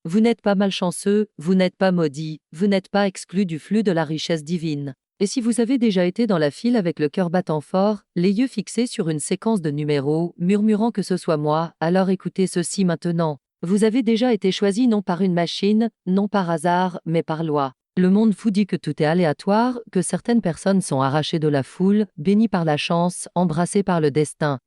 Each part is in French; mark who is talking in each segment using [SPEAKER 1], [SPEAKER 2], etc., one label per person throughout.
[SPEAKER 1] Vous n'êtes pas malchanceux, vous n'êtes pas maudit, vous n'êtes pas exclu du flux de la richesse divine. Et si vous avez déjà été dans la file avec le cœur battant fort, les yeux fixés sur une séquence de numéros, murmurant que ce soit moi, alors écoutez ceci maintenant. Vous avez déjà été choisi non par une machine, non par hasard, mais par loi. Le monde vous dit que tout est aléatoire, que certaines personnes sont arrachées de la foule, bénies par la chance, embrassées par le destin.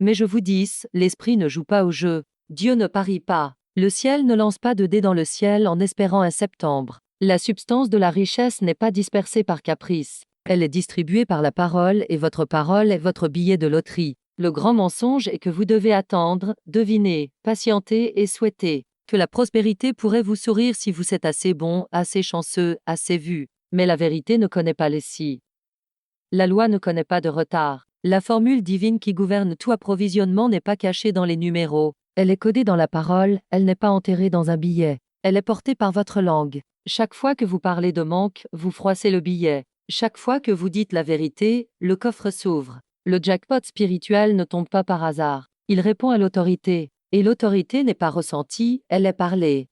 [SPEAKER 1] Mais je vous dis, l'esprit ne joue pas au jeu. Dieu ne parie pas. Le ciel ne lance pas de dés dans le ciel en espérant un septembre. La substance de la richesse n'est pas dispersée par caprice. Elle est distribuée par la parole et votre parole est votre billet de loterie. Le grand mensonge est que vous devez attendre, deviner, patienter et souhaiter. Que la prospérité pourrait vous sourire si vous êtes assez bon, assez chanceux, assez vu. Mais la vérité ne connaît pas les si. La loi ne connaît pas de retard. La formule divine qui gouverne tout approvisionnement n'est pas cachée dans les numéros. Elle est codée dans la parole, elle n'est pas enterrée dans un billet. Elle est portée par votre langue. Chaque fois que vous parlez de manque, vous froissez le billet. Chaque fois que vous dites la vérité, le coffre s'ouvre. Le jackpot spirituel ne tombe pas par hasard. Il répond à l'autorité. Et l'autorité n'est pas ressentie, elle est parlée.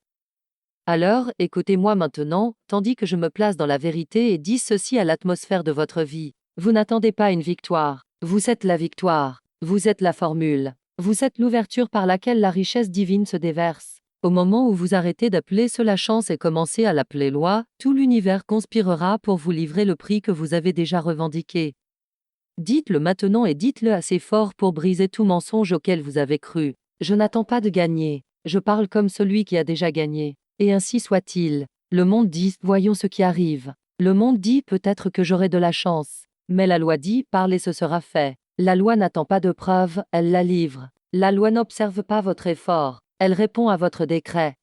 [SPEAKER 1] Alors, écoutez-moi maintenant, tandis que je me place dans la vérité et dis ceci à l'atmosphère de votre vie. Vous n'attendez pas une victoire. Vous êtes la victoire. Vous êtes la formule. Vous êtes l'ouverture par laquelle la richesse divine se déverse. Au moment où vous arrêtez d'appeler cela chance et commencez à l'appeler loi, tout l'univers conspirera pour vous livrer le prix que vous avez déjà revendiqué. Dites-le maintenant et dites-le assez fort pour briser tout mensonge auquel vous avez cru. Je n'attends pas de gagner. Je parle comme celui qui a déjà gagné. Et ainsi soit-il. Le monde dit, voyons ce qui arrive. Le monde dit, peut-être que j'aurai de la chance. Mais la loi dit, parlez ce sera fait. La loi n'attend pas de preuve, elle la livre. La loi n'observe pas votre effort, elle répond à votre décret.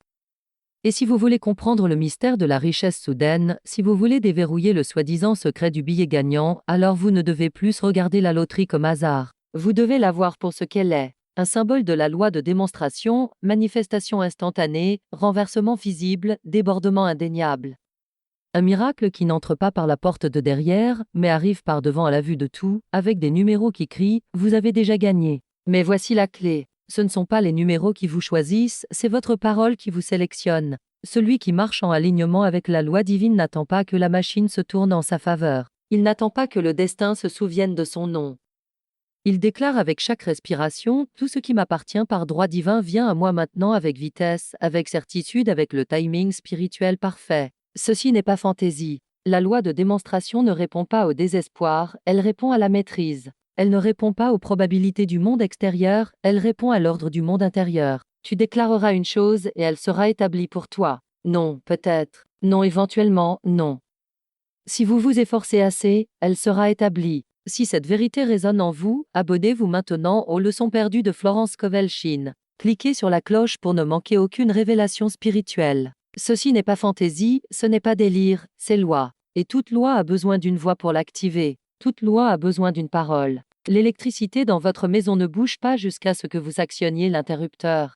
[SPEAKER 1] Et si vous voulez comprendre le mystère de la richesse soudaine, si vous voulez déverrouiller le soi-disant secret du billet gagnant, alors vous ne devez plus regarder la loterie comme hasard. Vous devez la voir pour ce qu'elle est. Un symbole de la loi de démonstration, manifestation instantanée, renversement visible, débordement indéniable. Un miracle qui n'entre pas par la porte de derrière, mais arrive par devant à la vue de tout, avec des numéros qui crient « Vous avez déjà gagné ». Mais voici la clé. Ce ne sont pas les numéros qui vous choisissent, c'est votre parole qui vous sélectionne. Celui qui marche en alignement avec la loi divine n'attend pas que la machine se tourne en sa faveur. Il n'attend pas que le destin se souvienne de son nom. Il déclare avec chaque respiration, tout ce qui m'appartient par droit divin vient à moi maintenant avec vitesse, avec certitude, avec le timing spirituel parfait. Ceci n'est pas fantaisie. La loi de démonstration ne répond pas au désespoir, elle répond à la maîtrise. Elle ne répond pas aux probabilités du monde extérieur, elle répond à l'ordre du monde intérieur. Tu déclareras une chose et elle sera établie pour toi. Non, peut-être. Non, éventuellement, non. Si vous vous efforcez assez, elle sera établie. Si cette vérité résonne en vous, abonnez-vous maintenant aux leçons perdues de Florence Kovelchine. Cliquez sur la cloche pour ne manquer aucune révélation spirituelle. Ceci n'est pas fantaisie, ce n'est pas délire, c'est loi. Et toute loi a besoin d'une voix pour l'activer. Toute loi a besoin d'une parole. L'électricité dans votre maison ne bouge pas jusqu'à ce que vous actionniez l'interrupteur.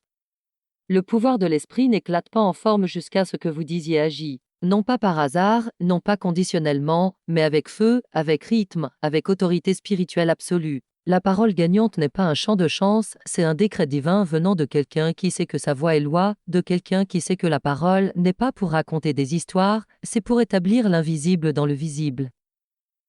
[SPEAKER 1] Le pouvoir de l'esprit n'éclate pas en forme jusqu'à ce que vous disiez agis. Non pas par hasard, non pas conditionnellement, mais avec feu, avec rythme, avec autorité spirituelle absolue. La parole gagnante n'est pas un chant de chance, c'est un décret divin venant de quelqu'un qui sait que sa voix est loi, de quelqu'un qui sait que la parole n'est pas pour raconter des histoires, c'est pour établir l'invisible dans le visible.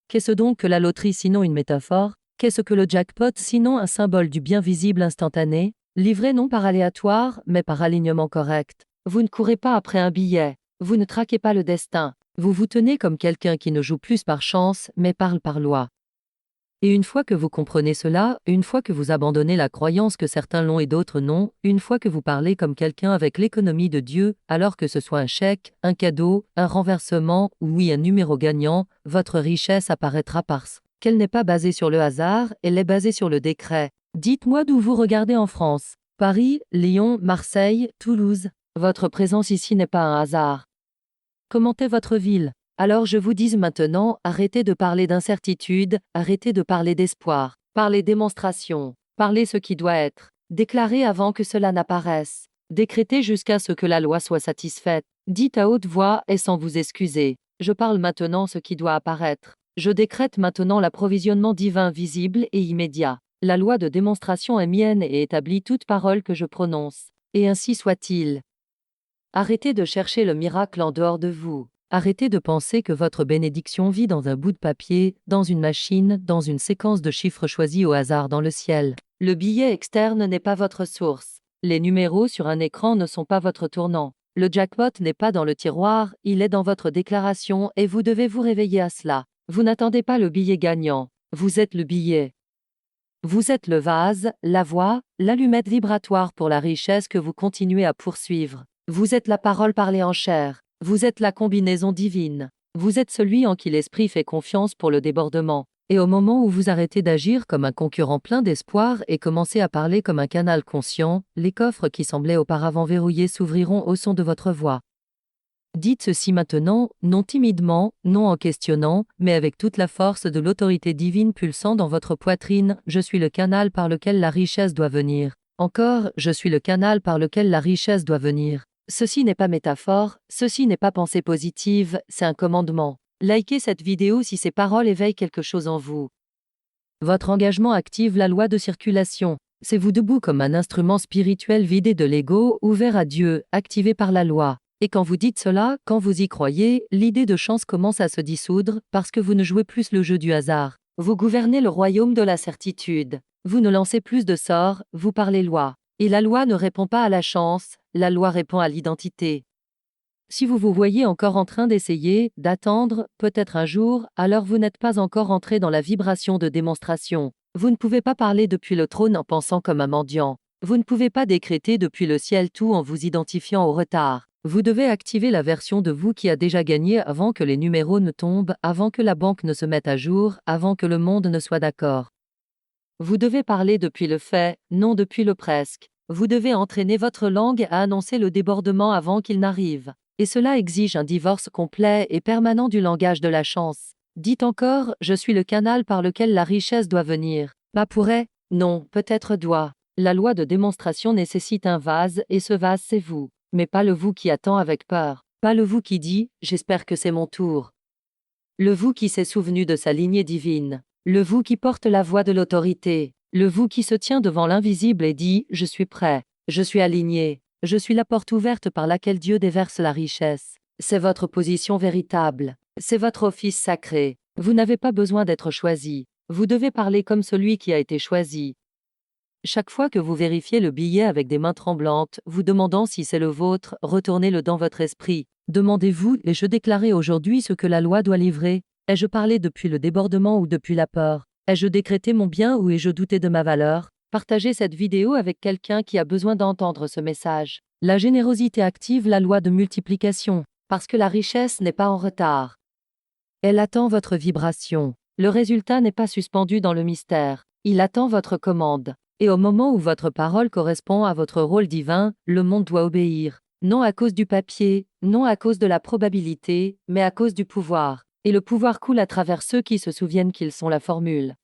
[SPEAKER 1] Qu'est-ce donc que la loterie sinon une métaphore? Qu'est-ce que le jackpot sinon un symbole du bien visible instantané, livré non par aléatoire, mais par alignement correct? Vous ne courez pas après un billet. Vous ne traquez pas le destin. Vous vous tenez comme quelqu'un qui ne joue plus par chance, mais parle par loi. Et une fois que vous comprenez cela, une fois que vous abandonnez la croyance que certains l'ont et d'autres non, une fois que vous parlez comme quelqu'un avec l'économie de Dieu, alors que ce soit un chèque, un cadeau, un renversement, ou oui un numéro gagnant, votre richesse apparaîtra parce qu'elle n'est pas basée sur le hasard, elle est basée sur le décret. Dites-moi d'où vous regardez en France. Paris, Lyon, Marseille, Toulouse. Votre présence ici n'est pas un hasard. Comment est votre ville? Alors je vous dis maintenant, arrêtez de parler d'incertitude, arrêtez de parler d'espoir, parlez démonstration, parlez ce qui doit être, déclarez avant que cela n'apparaisse, décrétez jusqu'à ce que la loi soit satisfaite, dites à haute voix et sans vous excuser, je parle maintenant ce qui doit apparaître, je décrète maintenant l'approvisionnement divin visible et immédiat, la loi de démonstration est mienne et établit toute parole que je prononce, et ainsi soit-il. Arrêtez de chercher le miracle en dehors de vous. Arrêtez de penser que votre bénédiction vit dans un bout de papier, dans une machine, dans une séquence de chiffres choisis au hasard dans le ciel. Le billet externe n'est pas votre source. Les numéros sur un écran ne sont pas votre tournant. Le jackpot n'est pas dans le tiroir, il est dans votre déclaration et vous devez vous réveiller à cela. Vous n'attendez pas le billet gagnant. Vous êtes le billet. Vous êtes le vase, la voix, l'allumette vibratoire pour la richesse que vous continuez à poursuivre. Vous êtes la parole parlée en chair. Vous êtes la combinaison divine. Vous êtes celui en qui l'esprit fait confiance pour le débordement. Et au moment où vous arrêtez d'agir comme un concurrent plein d'espoir et commencez à parler comme un canal conscient, les coffres qui semblaient auparavant verrouillés s'ouvriront au son de votre voix. Dites ceci maintenant, non timidement, non en questionnant, mais avec toute la force de l'autorité divine pulsant dans votre poitrine, je suis le canal par lequel la richesse doit venir. Encore, je suis le canal par lequel la richesse doit venir. Ceci n'est pas métaphore, ceci n'est pas pensée positive, c'est un commandement. Likez cette vidéo si ces paroles éveillent quelque chose en vous. Votre engagement active la loi de circulation. C'est vous debout comme un instrument spirituel vidé de l'ego, ouvert à Dieu, activé par la loi. Et quand vous dites cela, quand vous y croyez, l'idée de chance commence à se dissoudre, parce que vous ne jouez plus le jeu du hasard. Vous gouvernez le royaume de la certitude. Vous ne lancez plus de sorts, vous parlez loi. Et la loi ne répond pas à la chance, la loi répond à l'identité. Si vous vous voyez encore en train d'essayer, d'attendre, peut-être un jour, alors vous n'êtes pas encore entré dans la vibration de démonstration. Vous ne pouvez pas parler depuis le trône en pensant comme un mendiant. Vous ne pouvez pas décréter depuis le ciel tout en vous identifiant au retard. Vous devez activer la version de vous qui a déjà gagné avant que les numéros ne tombent, avant que la banque ne se mette à jour, avant que le monde ne soit d'accord. Vous devez parler depuis le fait, non depuis le presque. Vous devez entraîner votre langue à annoncer le débordement avant qu'il n'arrive. Et cela exige un divorce complet et permanent du langage de la chance. Dites encore, je suis le canal par lequel la richesse doit venir. Pas pourrait, non, peut-être doit. La loi de démonstration nécessite un vase et ce vase c'est vous. Mais pas le vous qui attend avec peur. Pas le vous qui dit, j'espère que c'est mon tour. Le vous qui s'est souvenu de sa lignée divine. Le vous qui porte la voix de l'autorité. Le vous qui se tient devant l'invisible et dit, je suis prêt. Je suis aligné. Je suis la porte ouverte par laquelle Dieu déverse la richesse. C'est votre position véritable. C'est votre office sacré. Vous n'avez pas besoin d'être choisi. Vous devez parler comme celui qui a été choisi. Chaque fois que vous vérifiez le billet avec des mains tremblantes, vous demandant si c'est le vôtre, retournez-le dans votre esprit. Demandez-vous, ai-je déclaré aujourd'hui ce que la loi doit livrer? Ai-je parlé depuis le débordement ou depuis la peur? Ai-je décrété mon bien ou ai-je douté de ma valeur? Partagez cette vidéo avec quelqu'un qui a besoin d'entendre ce message. La générosité active la loi de multiplication, parce que la richesse n'est pas en retard. Elle attend votre vibration. Le résultat n'est pas suspendu dans le mystère. Il attend votre commande. Et au moment où votre parole correspond à votre rôle divin, le monde doit obéir. Non à cause du papier, non à cause de la probabilité, mais à cause du pouvoir. Et le pouvoir coule à travers ceux qui se souviennent qu'ils sont la formule.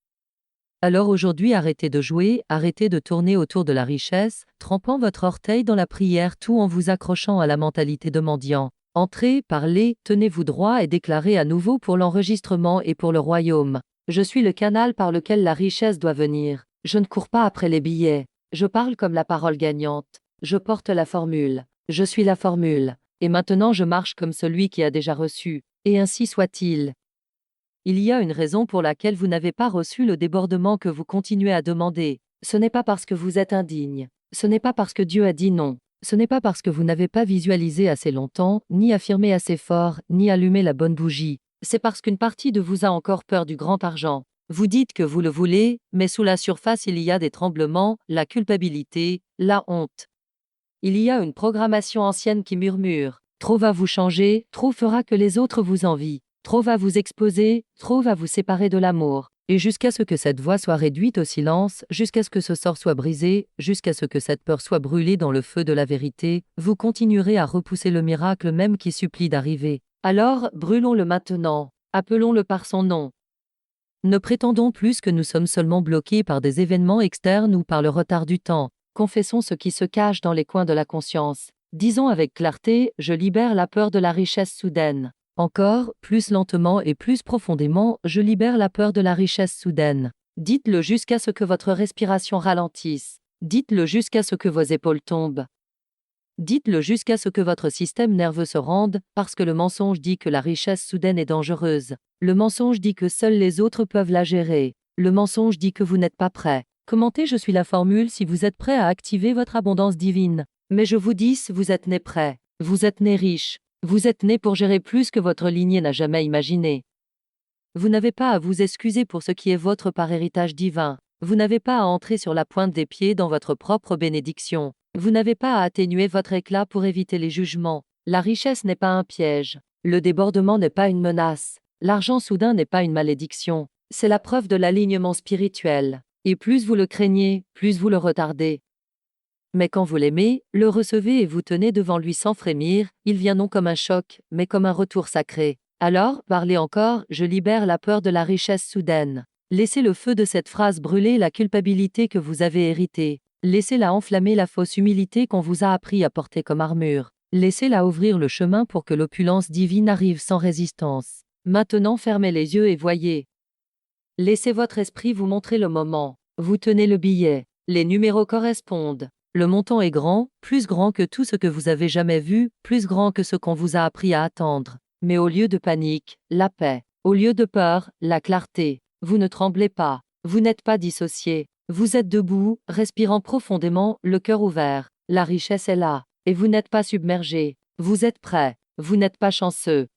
[SPEAKER 1] Alors aujourd'hui arrêtez de jouer, arrêtez de tourner autour de la richesse, trempant votre orteil dans la prière tout en vous accrochant à la mentalité de mendiant. Entrez, parlez, tenez-vous droit et déclarez à nouveau pour l'enregistrement et pour le royaume. Je suis le canal par lequel la richesse doit venir. Je ne cours pas après les billets. Je parle comme la parole gagnante. Je porte la formule. Je suis la formule. Et maintenant je marche comme celui qui a déjà reçu. Et ainsi soit-il. Il y a une raison pour laquelle vous n'avez pas reçu le débordement que vous continuez à demander. Ce n'est pas parce que vous êtes indigne. Ce n'est pas parce que Dieu a dit non. Ce n'est pas parce que vous n'avez pas visualisé assez longtemps, ni affirmé assez fort, ni allumé la bonne bougie. C'est parce qu'une partie de vous a encore peur du grand argent. Vous dites que vous le voulez, mais sous la surface il y a des tremblements, la culpabilité, la honte. Il y a une programmation ancienne qui murmure. Trop va vous changer, trop fera que les autres vous envient. Trop va vous exposer, trop va vous séparer de l'amour. Et jusqu'à ce que cette voix soit réduite au silence, jusqu'à ce que ce sort soit brisé, jusqu'à ce que cette peur soit brûlée dans le feu de la vérité, vous continuerez à repousser le miracle même qui supplie d'arriver. Alors, brûlons-le maintenant. Appelons-le par son nom. Ne prétendons plus que nous sommes seulement bloqués par des événements externes ou par le retard du temps. Confessons ce qui se cache dans les coins de la conscience. Disons avec clarté, je libère la peur de la richesse soudaine. Encore, plus lentement et plus profondément, je libère la peur de la richesse soudaine. Dites-le jusqu'à ce que votre respiration ralentisse. Dites-le jusqu'à ce que vos épaules tombent. Dites-le jusqu'à ce que votre système nerveux se rende, parce que le mensonge dit que la richesse soudaine est dangereuse. Le mensonge dit que seuls les autres peuvent la gérer. Le mensonge dit que vous n'êtes pas prêt. Commentez je suis la formule si vous êtes prêt à activer votre abondance divine. Mais je vous dis, vous êtes né prêt. Vous êtes né riche. Vous êtes né pour gérer plus que votre lignée n'a jamais imaginé. Vous n'avez pas à vous excuser pour ce qui est votre par héritage divin. Vous n'avez pas à entrer sur la pointe des pieds dans votre propre bénédiction. Vous n'avez pas à atténuer votre éclat pour éviter les jugements. La richesse n'est pas un piège. Le débordement n'est pas une menace. L'argent soudain n'est pas une malédiction. C'est la preuve de l'alignement spirituel. Et plus vous le craignez, plus vous le retardez. Mais quand vous l'aimez, le recevez et vous tenez devant lui sans frémir, il vient non comme un choc, mais comme un retour sacré. Alors, parlez encore, je libère la peur de la richesse soudaine. Laissez le feu de cette phrase brûler la culpabilité que vous avez héritée. Laissez-la enflammer la fausse humilité qu'on vous a appris à porter comme armure. Laissez-la ouvrir le chemin pour que l'opulence divine arrive sans résistance. Maintenant fermez les yeux et voyez. Laissez votre esprit vous montrer le moment. Vous tenez le billet. Les numéros correspondent. Le montant est grand, plus grand que tout ce que vous avez jamais vu, plus grand que ce qu'on vous a appris à attendre. Mais au lieu de panique, la paix. Au lieu de peur, la clarté. Vous ne tremblez pas. Vous n'êtes pas dissocié. Vous êtes debout, respirant profondément, le cœur ouvert. La richesse est là. Et vous n'êtes pas submergé. Vous êtes prêt. Vous n'êtes pas chanceux.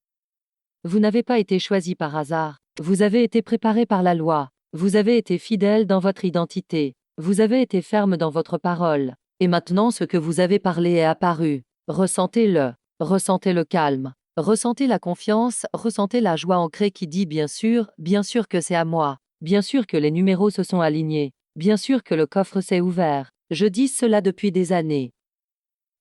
[SPEAKER 1] Vous n'avez pas été choisi par hasard. Vous avez été préparé par la loi. Vous avez été fidèle dans votre identité. Vous avez été ferme dans votre parole. Et maintenant ce que vous avez parlé est apparu. Ressentez-le. Ressentez le calme. Ressentez la confiance, ressentez la joie ancrée qui dit bien sûr que c'est à moi. Bien sûr que les numéros se sont alignés. Bien sûr que le coffre s'est ouvert. Je dis cela depuis des années.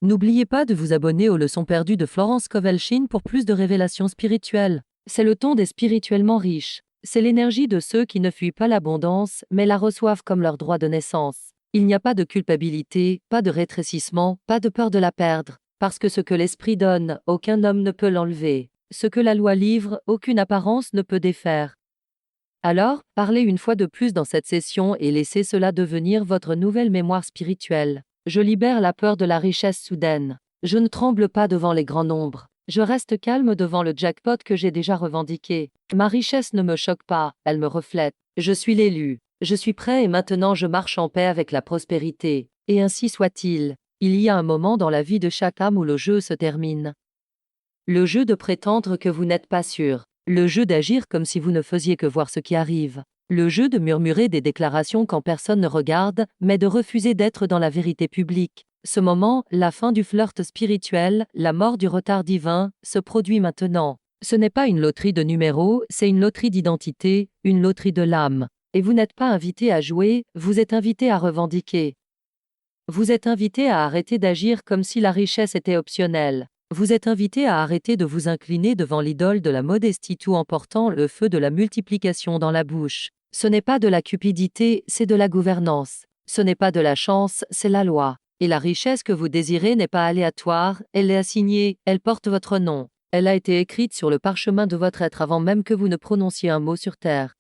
[SPEAKER 1] N'oubliez pas de vous abonner aux leçons perdues de Florence Kovelchin pour plus de révélations spirituelles. C'est le ton des spirituellement riches. C'est l'énergie de ceux qui ne fuient pas l'abondance, mais la reçoivent comme leur droit de naissance. Il n'y a pas de culpabilité, pas de rétrécissement, pas de peur de la perdre. Parce que ce que l'esprit donne, aucun homme ne peut l'enlever. Ce que la loi livre, aucune apparence ne peut défaire. Alors, parlez une fois de plus dans cette session et laissez cela devenir votre nouvelle mémoire spirituelle. Je libère la peur de la richesse soudaine. Je ne tremble pas devant les grands nombres. Je reste calme devant le jackpot que j'ai déjà revendiqué. Ma richesse ne me choque pas, elle me reflète. Je suis l'élu. Je suis prêt et maintenant je marche en paix avec la prospérité. Et ainsi soit-il. Il y a un moment dans la vie de chaque âme où le jeu se termine. Le jeu de prétendre que vous n'êtes pas sûr. Le jeu d'agir comme si vous ne faisiez que voir ce qui arrive. Le jeu de murmurer des déclarations quand personne ne regarde, mais de refuser d'être dans la vérité publique. Ce moment, la fin du flirt spirituel, la mort du retard divin, se produit maintenant. Ce n'est pas une loterie de numéros, c'est une loterie d'identité, une loterie de l'âme. Et vous n'êtes pas invité à jouer, vous êtes invité à revendiquer. Vous êtes invité à arrêter d'agir comme si la richesse était optionnelle. Vous êtes invité à arrêter de vous incliner devant l'idole de la modestie tout en portant le feu de la multiplication dans la bouche. Ce n'est pas de la cupidité, c'est de la gouvernance. Ce n'est pas de la chance, c'est la loi. Et la richesse que vous désirez n'est pas aléatoire, elle est assignée, elle porte votre nom. Elle a été écrite sur le parchemin de votre être avant même que vous ne prononciez un mot sur terre.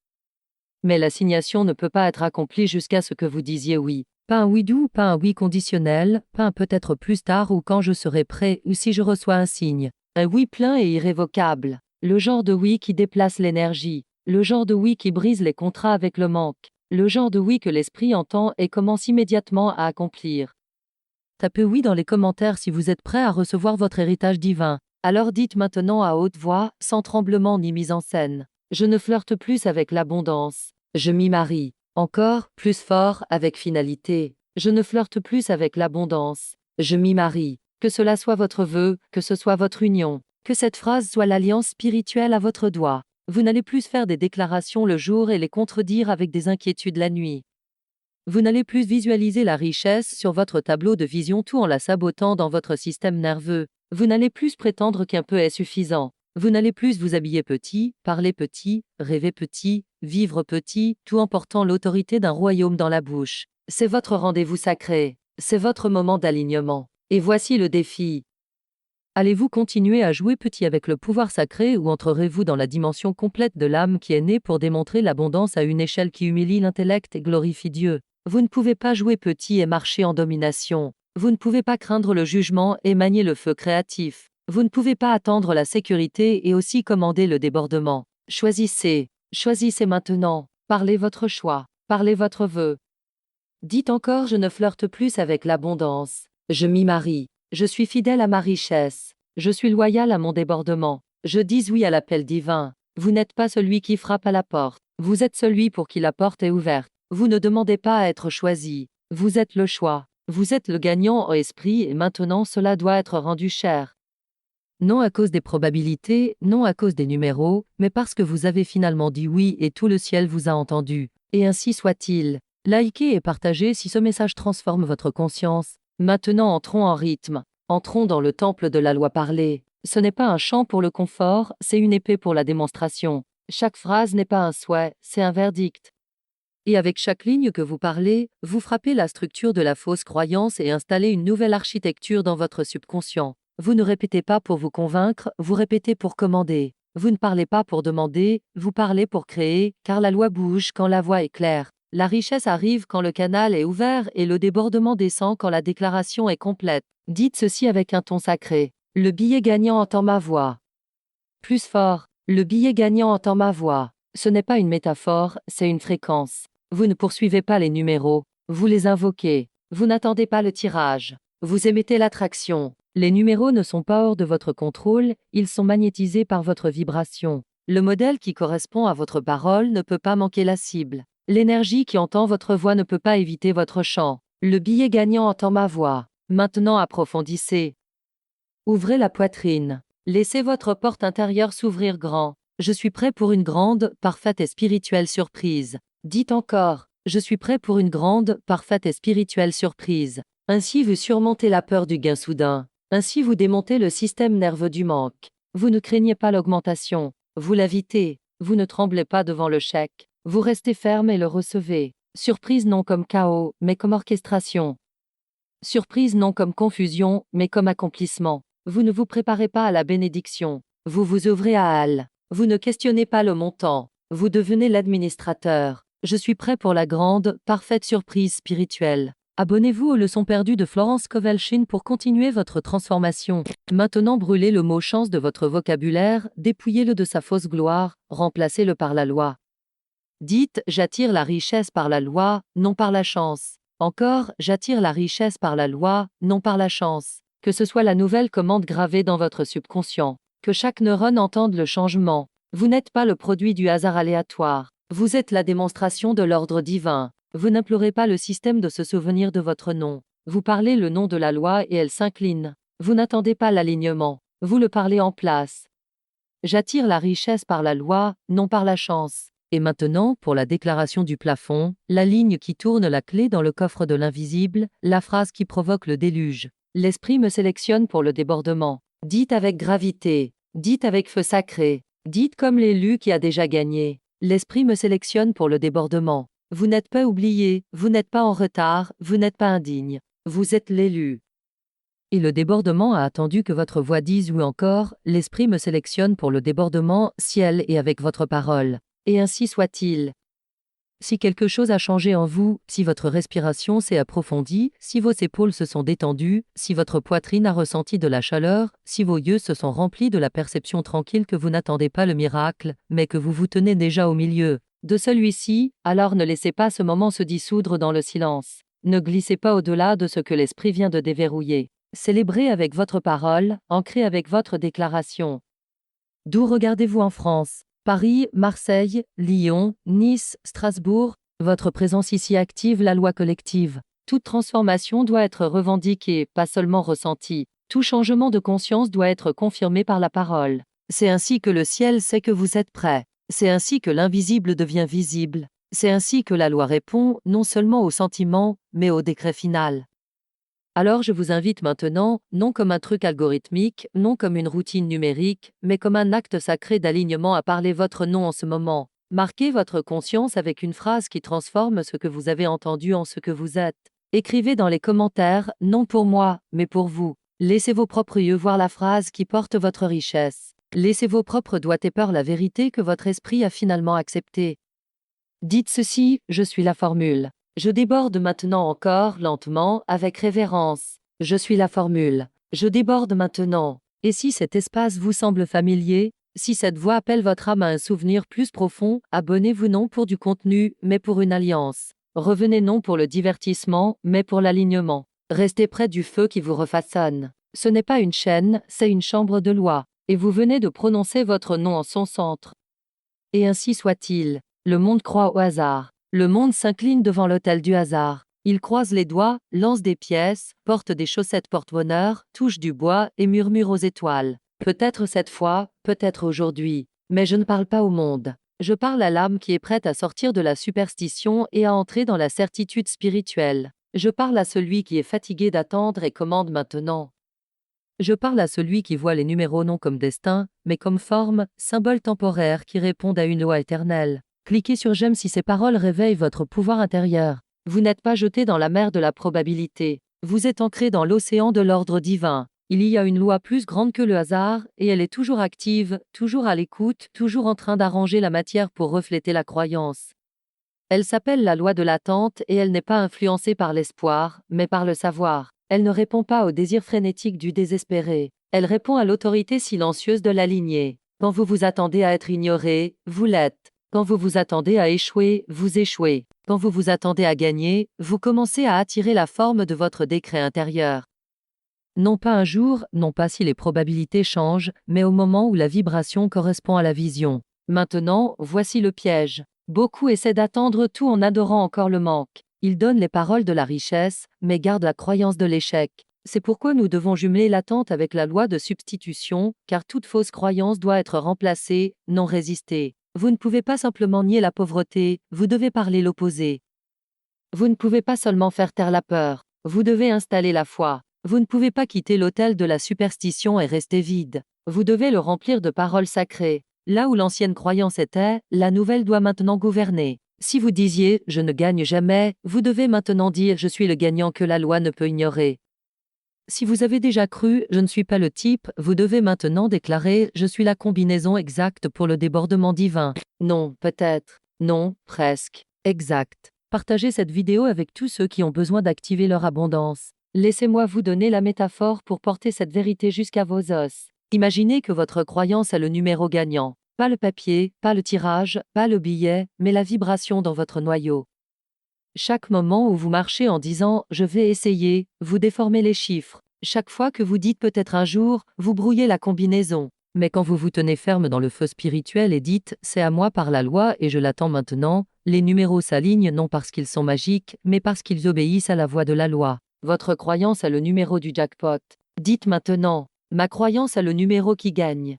[SPEAKER 1] Mais l'assignation ne peut pas être accomplie jusqu'à ce que vous disiez oui. Pas un oui doux, pas un oui conditionnel, pas un peut-être plus tard ou quand je serai prêt ou si je reçois un signe. Un oui plein et irrévocable. Le genre de oui qui déplace l'énergie. Le genre de oui qui brise les contrats avec le manque. Le genre de oui que l'esprit entend et commence immédiatement à accomplir. Tapez oui dans les commentaires si vous êtes prêt à recevoir votre héritage divin. Alors dites maintenant à haute voix, sans tremblement ni mise en scène. Je ne flirte plus avec l'abondance. Je m'y marie. Encore, plus fort, avec finalité. Je ne flirte plus avec l'abondance. Je m'y marie. Que cela soit votre vœu, que ce soit votre union. Que cette phrase soit l'alliance spirituelle à votre doigt. Vous n'allez plus faire des déclarations le jour et les contredire avec des inquiétudes la nuit. Vous n'allez plus visualiser la richesse sur votre tableau de vision tout en la sabotant dans votre système nerveux. Vous n'allez plus prétendre qu'un peu est suffisant. Vous n'allez plus vous habiller petit, parler petit, rêver petit, vivre petit, tout en portant l'autorité d'un royaume dans la bouche. C'est votre rendez-vous sacré. C'est votre moment d'alignement. Et voici le défi. Allez-vous continuer à jouer petit avec le pouvoir sacré ou entrerez-vous dans la dimension complète de l'âme qui est née pour démontrer l'abondance à une échelle qui humilie l'intellect et glorifie Dieu? Vous ne pouvez pas jouer petit et marcher en domination. Vous ne pouvez pas craindre le jugement et manier le feu créatif. Vous ne pouvez pas attendre la sécurité et aussi commander le débordement. Choisissez. Choisissez maintenant. Parlez votre choix. Parlez votre vœu. Dites encore: je ne flirte plus avec l'abondance. Je m'y marie. Je suis fidèle à ma richesse. Je suis loyal à mon débordement. Je dis oui à l'appel divin. Vous n'êtes pas celui qui frappe à la porte. Vous êtes celui pour qui la porte est ouverte. Vous ne demandez pas à être choisi. Vous êtes le choix. Vous êtes le gagnant en esprit et maintenant cela doit être rendu cher. Non à cause des probabilités, non à cause des numéros, mais parce que vous avez finalement dit oui et tout le ciel vous a entendu. Et ainsi soit-il. Likez et partagez si ce message transforme votre conscience. Maintenant entrons en rythme. Entrons dans le temple de la loi parlée. Ce n'est pas un chant pour le confort, c'est une épée pour la démonstration. Chaque phrase n'est pas un souhait, c'est un verdict. Et avec chaque ligne que vous parlez, vous frappez la structure de la fausse croyance et installez une nouvelle architecture dans votre subconscient. Vous ne répétez pas pour vous convaincre, vous répétez pour commander. Vous ne parlez pas pour demander, vous parlez pour créer, car la loi bouge quand la voie est claire. La richesse arrive quand le canal est ouvert et le débordement descend quand la déclaration est complète. Dites ceci avec un ton sacré. Le billet gagnant entend ma voix. Plus fort. Le billet gagnant entend ma voix. Ce n'est pas une métaphore, c'est une fréquence. Vous ne poursuivez pas les numéros, vous les invoquez. Vous n'attendez pas le tirage. Vous émettez l'attraction. Les numéros ne sont pas hors de votre contrôle, ils sont magnétisés par votre vibration. Le modèle qui correspond à votre parole ne peut pas manquer la cible. L'énergie qui entend votre voix ne peut pas éviter votre chant. Le billet gagnant entend ma voix. Maintenant approfondissez. Ouvrez la poitrine. Laissez votre porte intérieure s'ouvrir grand. Je suis prêt pour une grande, parfaite et spirituelle surprise. Dites encore, je suis prêt pour une grande, parfaite et spirituelle surprise. Ainsi vous surmontez la peur du gain soudain. Ainsi vous démontez le système nerveux du manque. Vous ne craignez pas l'augmentation. Vous l'invitez. Vous ne tremblez pas devant le chèque. Vous restez ferme et le recevez. Surprise non comme chaos, mais comme orchestration. Surprise non comme confusion, mais comme accomplissement. Vous ne vous préparez pas à la bénédiction. Vous vous ouvrez à elle. Vous ne questionnez pas le montant. Vous devenez l'administrateur. Je suis prêt pour la grande, parfaite surprise spirituelle. Abonnez-vous aux leçons perdues de Florence Kovalchine pour continuer votre transformation. Maintenant brûlez le mot chance de votre vocabulaire, dépouillez-le de sa fausse gloire, remplacez-le par la loi. Dites: j'attire la richesse par la loi, non par la chance. Encore: j'attire la richesse par la loi, non par la chance. Que ce soit la nouvelle commande gravée dans votre subconscient. Que chaque neurone entende le changement. Vous n'êtes pas le produit du hasard aléatoire. Vous êtes la démonstration de l'ordre divin. Vous n'implorez pas le système de se souvenir de votre nom. Vous parlez le nom de la loi et elle s'incline. Vous n'attendez pas l'alignement. Vous le parlez en place. J'attire la richesse par la loi, non par la chance. Et maintenant, pour la déclaration du plafond, la ligne qui tourne la clé dans le coffre de l'invisible, la phrase qui provoque le déluge. L'esprit me sélectionne pour le débordement. Dites avec gravité. Dites avec feu sacré. Dites comme l'élu qui a déjà gagné. L'esprit me sélectionne pour le débordement. Vous n'êtes pas oublié, vous n'êtes pas en retard, vous n'êtes pas indigne. Vous êtes l'élu. Et le débordement a attendu que votre voix dise ou encore, l'esprit me sélectionne pour le débordement, ciel et avec votre parole. Et ainsi soit-il. Si quelque chose a changé en vous, si votre respiration s'est approfondie, si vos épaules se sont détendues, si votre poitrine a ressenti de la chaleur, si vos yeux se sont remplis de la perception tranquille que vous n'attendez pas le miracle, mais que vous vous tenez déjà au milieu de celui-ci, alors ne laissez pas ce moment se dissoudre dans le silence. Ne glissez pas au-delà de ce que l'esprit vient de déverrouiller. Célébrez avec votre parole, ancrez avec votre déclaration. D'où regardez-vous en France? Paris, Marseille, Lyon, Nice, Strasbourg, votre présence ici active la loi collective. Toute transformation doit être revendiquée, pas seulement ressentie. Tout changement de conscience doit être confirmé par la parole. C'est ainsi que le ciel sait que vous êtes prêt. C'est ainsi que l'invisible devient visible. C'est ainsi que la loi répond, non seulement au sentiment, mais au décret final. Alors je vous invite maintenant, non comme un truc algorithmique, non comme une routine numérique, mais comme un acte sacré d'alignement à parler votre nom en ce moment. Marquez votre conscience avec une phrase qui transforme ce que vous avez entendu en ce que vous êtes. Écrivez dans les commentaires, non pour moi, mais pour vous. Laissez vos propres yeux voir la phrase qui porte votre richesse. Laissez vos propres doigts taper la vérité que votre esprit a finalement acceptée. Dites ceci: je suis la formule. Je déborde maintenant encore, lentement, avec révérence. Je suis la formule. Je déborde maintenant. Et si cet espace vous semble familier, si cette voix appelle votre âme à un souvenir plus profond, abonnez-vous non pour du contenu, mais pour une alliance. Revenez non pour le divertissement, mais pour l'alignement. Restez près du feu qui vous refaçonne. Ce n'est pas une chaîne, c'est une chambre de loi. Et vous venez de prononcer votre nom en son centre. Et ainsi soit-il. Le monde croit au hasard. Le monde s'incline devant l'autel du hasard. Il croise les doigts, lance des pièces, porte des chaussettes porte-bonheur, touche du bois et murmure aux étoiles. Peut-être cette fois, peut-être aujourd'hui. Mais je ne parle pas au monde. Je parle à l'âme qui est prête à sortir de la superstition et à entrer dans la certitude spirituelle. Je parle à celui qui est fatigué d'attendre et commande maintenant. Je parle à celui qui voit les numéros non comme destin, mais comme forme, symbole temporaire qui répondent à une loi éternelle. Cliquez sur j'aime si ces paroles réveillent votre pouvoir intérieur. Vous n'êtes pas jeté dans la mer de la probabilité. Vous êtes ancré dans l'océan de l'ordre divin. Il y a une loi plus grande que le hasard, et elle est toujours active, toujours à l'écoute, toujours en train d'arranger la matière pour refléter la croyance. Elle s'appelle la loi de l'attente et elle n'est pas influencée par l'espoir, mais par le savoir. Elle ne répond pas au désir frénétique du désespéré. Elle répond à l'autorité silencieuse de la lignée. Quand vous vous attendez à être ignoré, vous l'êtes. Quand vous vous attendez à échouer, vous échouez. Quand vous vous attendez à gagner, vous commencez à attirer la forme de votre décret intérieur. Non pas un jour, non pas si les probabilités changent, mais au moment où la vibration correspond à la vision. Maintenant, voici le piège. Beaucoup essaient d'attendre tout en adorant encore le manque. Ils donnent les paroles de la richesse, mais gardent la croyance de l'échec. C'est pourquoi nous devons jumeler l'attente avec la loi de substitution, car toute fausse croyance doit être remplacée, non résistée. Vous ne pouvez pas simplement nier la pauvreté, vous devez parler l'opposé. Vous ne pouvez pas seulement faire taire la peur, vous devez installer la foi. Vous ne pouvez pas quitter l'autel de la superstition et rester vide. Vous devez le remplir de paroles sacrées. Là où l'ancienne croyance était, la nouvelle doit maintenant gouverner. Si vous disiez « je ne gagne jamais », vous devez maintenant dire « je suis le gagnant que la loi ne peut ignorer ». Si vous avez déjà cru « je ne suis pas le type », vous devez maintenant déclarer « je suis la combinaison exacte pour le débordement divin ». Non, peut-être. Non, presque. Exact. Partagez cette vidéo avec tous ceux qui ont besoin d'activer leur abondance. Laissez-moi vous donner la métaphore pour porter cette vérité jusqu'à vos os. Imaginez que votre croyance a le numéro gagnant. Pas le papier, pas le tirage, pas le billet, mais la vibration dans votre noyau. Chaque moment où vous marchez en disant « je vais essayer », vous déformez les chiffres. Chaque fois que vous dites peut-être un jour, vous brouillez la combinaison. Mais quand vous vous tenez ferme dans le feu spirituel et dites « c'est à moi par la loi et je l'attends maintenant », les numéros s'alignent non parce qu'ils sont magiques, mais parce qu'ils obéissent à la voix de la loi. Votre croyance a le numéro du jackpot. Dites maintenant « ma croyance a le numéro qui gagne ».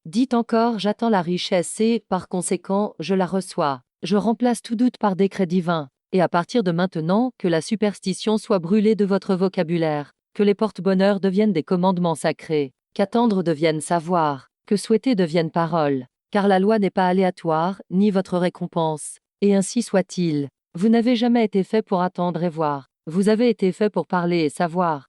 [SPEAKER 1] Dites encore « j'attends la richesse et, par conséquent, je la reçois ». Je remplace tout doute par décret divin. Et à partir de maintenant, que la superstition soit brûlée de votre vocabulaire, que les porte-bonheur deviennent des commandements sacrés, qu'attendre devienne savoir, que souhaiter devienne parole, car la loi n'est pas aléatoire, ni votre récompense. Et ainsi soit-il. Vous n'avez jamais été fait pour attendre et voir. Vous avez été fait pour parler et savoir.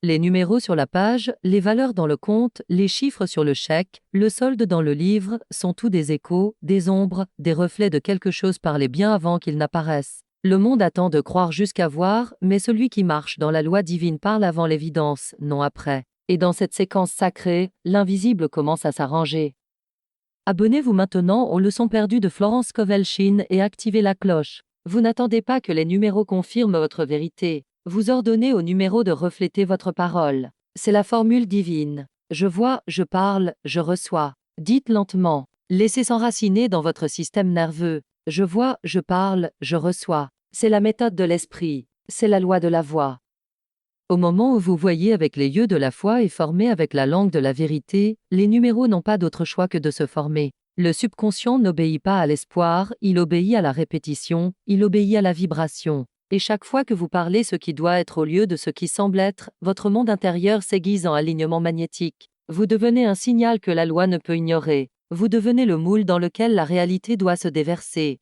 [SPEAKER 1] Les numéros sur la page, les valeurs dans le compte, les chiffres sur le chèque, le solde dans le livre, sont tous des échos, des ombres, des reflets de quelque chose parlé bien avant qu'ils n'apparaissent. Le monde attend de croire jusqu'à voir, mais celui qui marche dans la loi divine parle avant l'évidence, non après. Et dans cette séquence sacrée, l'invisible commence à s'arranger. Abonnez-vous maintenant aux leçons perdues de Florence Kovelchin et activez la cloche. Vous n'attendez pas que les numéros confirment votre vérité. Vous ordonnez aux numéros de refléter votre parole. C'est la formule divine. Je vois, je parle, je reçois. Dites lentement. Laissez s'enraciner dans votre système nerveux. Je vois, je parle, je reçois. C'est la méthode de l'esprit. C'est la loi de la voix. Au moment où vous voyez avec les yeux de la foi et formez avec la langue de la vérité, les numéros n'ont pas d'autre choix que de se former. Le subconscient n'obéit pas à l'espoir, il obéit à la répétition, il obéit à la vibration. Et chaque fois que vous parlez ce qui doit être au lieu de ce qui semble être, votre monde intérieur s'aiguise en alignement magnétique. Vous devenez un signal que la loi ne peut ignorer. Vous devenez le moule dans lequel la réalité doit se déverser.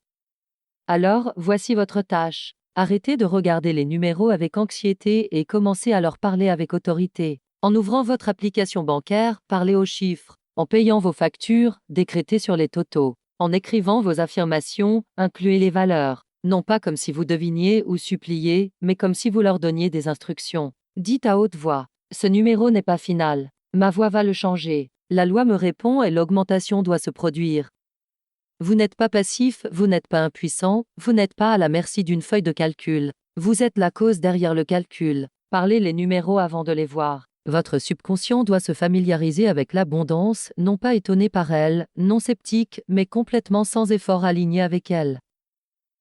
[SPEAKER 1] Alors, voici votre tâche. Arrêtez de regarder les numéros avec anxiété et commencez à leur parler avec autorité. En ouvrant votre application bancaire, parlez aux chiffres. En payant vos factures, décrétez sur les totaux. En écrivant vos affirmations, incluez les valeurs. Non pas comme si vous deviniez ou suppliez, mais comme si vous leur donniez des instructions. Dites à haute voix. Ce numéro n'est pas final. Ma voix va le changer. La loi me répond et l'augmentation doit se produire. Vous n'êtes pas passif, vous n'êtes pas impuissant, vous n'êtes pas à la merci d'une feuille de calcul. Vous êtes la cause derrière le calcul. Parlez les numéros avant de les voir. Votre subconscient doit se familiariser avec l'abondance, non pas étonné par elle, non sceptique, mais complètement sans effort aligné avec elle.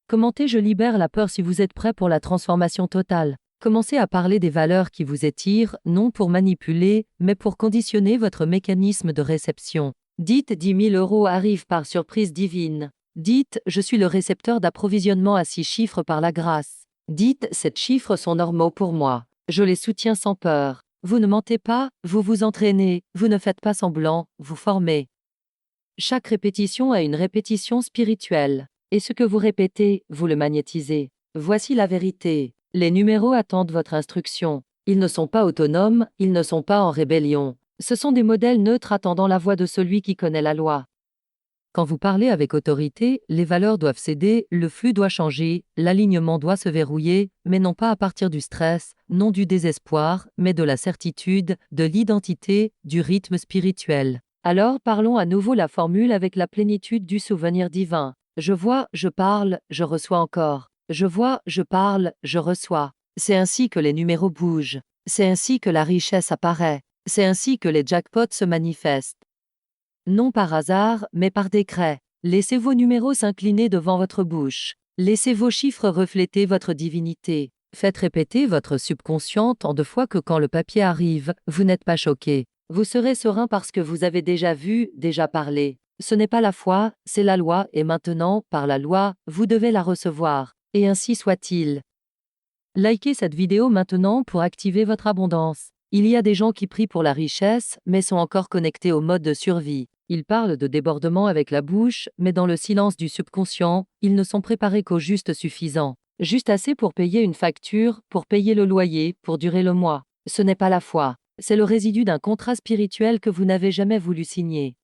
[SPEAKER 1] Commentez Je libère la peur si vous êtes prêt pour la transformation totale. Commencez à parler des valeurs qui vous étirent, non pour manipuler, mais pour conditionner votre mécanisme de réception. Dites 10 000 € arrivent par surprise divine. Dites Je suis le récepteur d'approvisionnement à 6 chiffres par la grâce. Dites 7 chiffres sont normaux pour moi. Je les soutiens sans peur. Vous ne mentez pas, vous vous entraînez, vous ne faites pas semblant, vous formez. Chaque répétition est une répétition spirituelle. Et ce que vous répétez, vous le magnétisez. Voici la vérité. Les numéros attendent votre instruction. Ils ne sont pas autonomes, ils ne sont pas en rébellion. Ce sont des modèles neutres attendant la voix de celui qui connaît la loi. Quand vous parlez avec autorité, les valeurs doivent céder, le flux doit changer, l'alignement doit se verrouiller, mais non pas à partir du stress, non du désespoir, mais de la certitude, de l'identité, du rythme spirituel. Alors parlons à nouveau la formule avec la plénitude du souvenir divin. Je vois, je parle, je reçois encore. Je vois, je parle, je reçois. C'est ainsi que les numéros bougent. C'est ainsi que la richesse apparaît. C'est ainsi que les jackpots se manifestent. Non par hasard, mais par décret. Laissez vos numéros s'incliner devant votre bouche. Laissez vos chiffres refléter votre divinité. Faites répéter votre subconscient tant de fois que quand le papier arrive, vous n'êtes pas choqué. Vous serez serein parce que vous avez déjà vu, déjà parlé. Ce n'est pas la foi, c'est la loi et maintenant, par la loi, vous devez la recevoir. Et ainsi soit-il. Likez cette vidéo maintenant pour activer votre abondance. Il y a des gens qui prient pour la richesse, mais sont encore connectés au mode de survie. Ils parlent de débordement avec la bouche, mais dans le silence du subconscient, ils ne sont préparés qu'au juste suffisant. Juste assez pour payer une facture, pour payer le loyer, pour durer le mois. Ce n'est pas la foi. C'est le résidu d'un contrat spirituel que vous n'avez jamais voulu signer.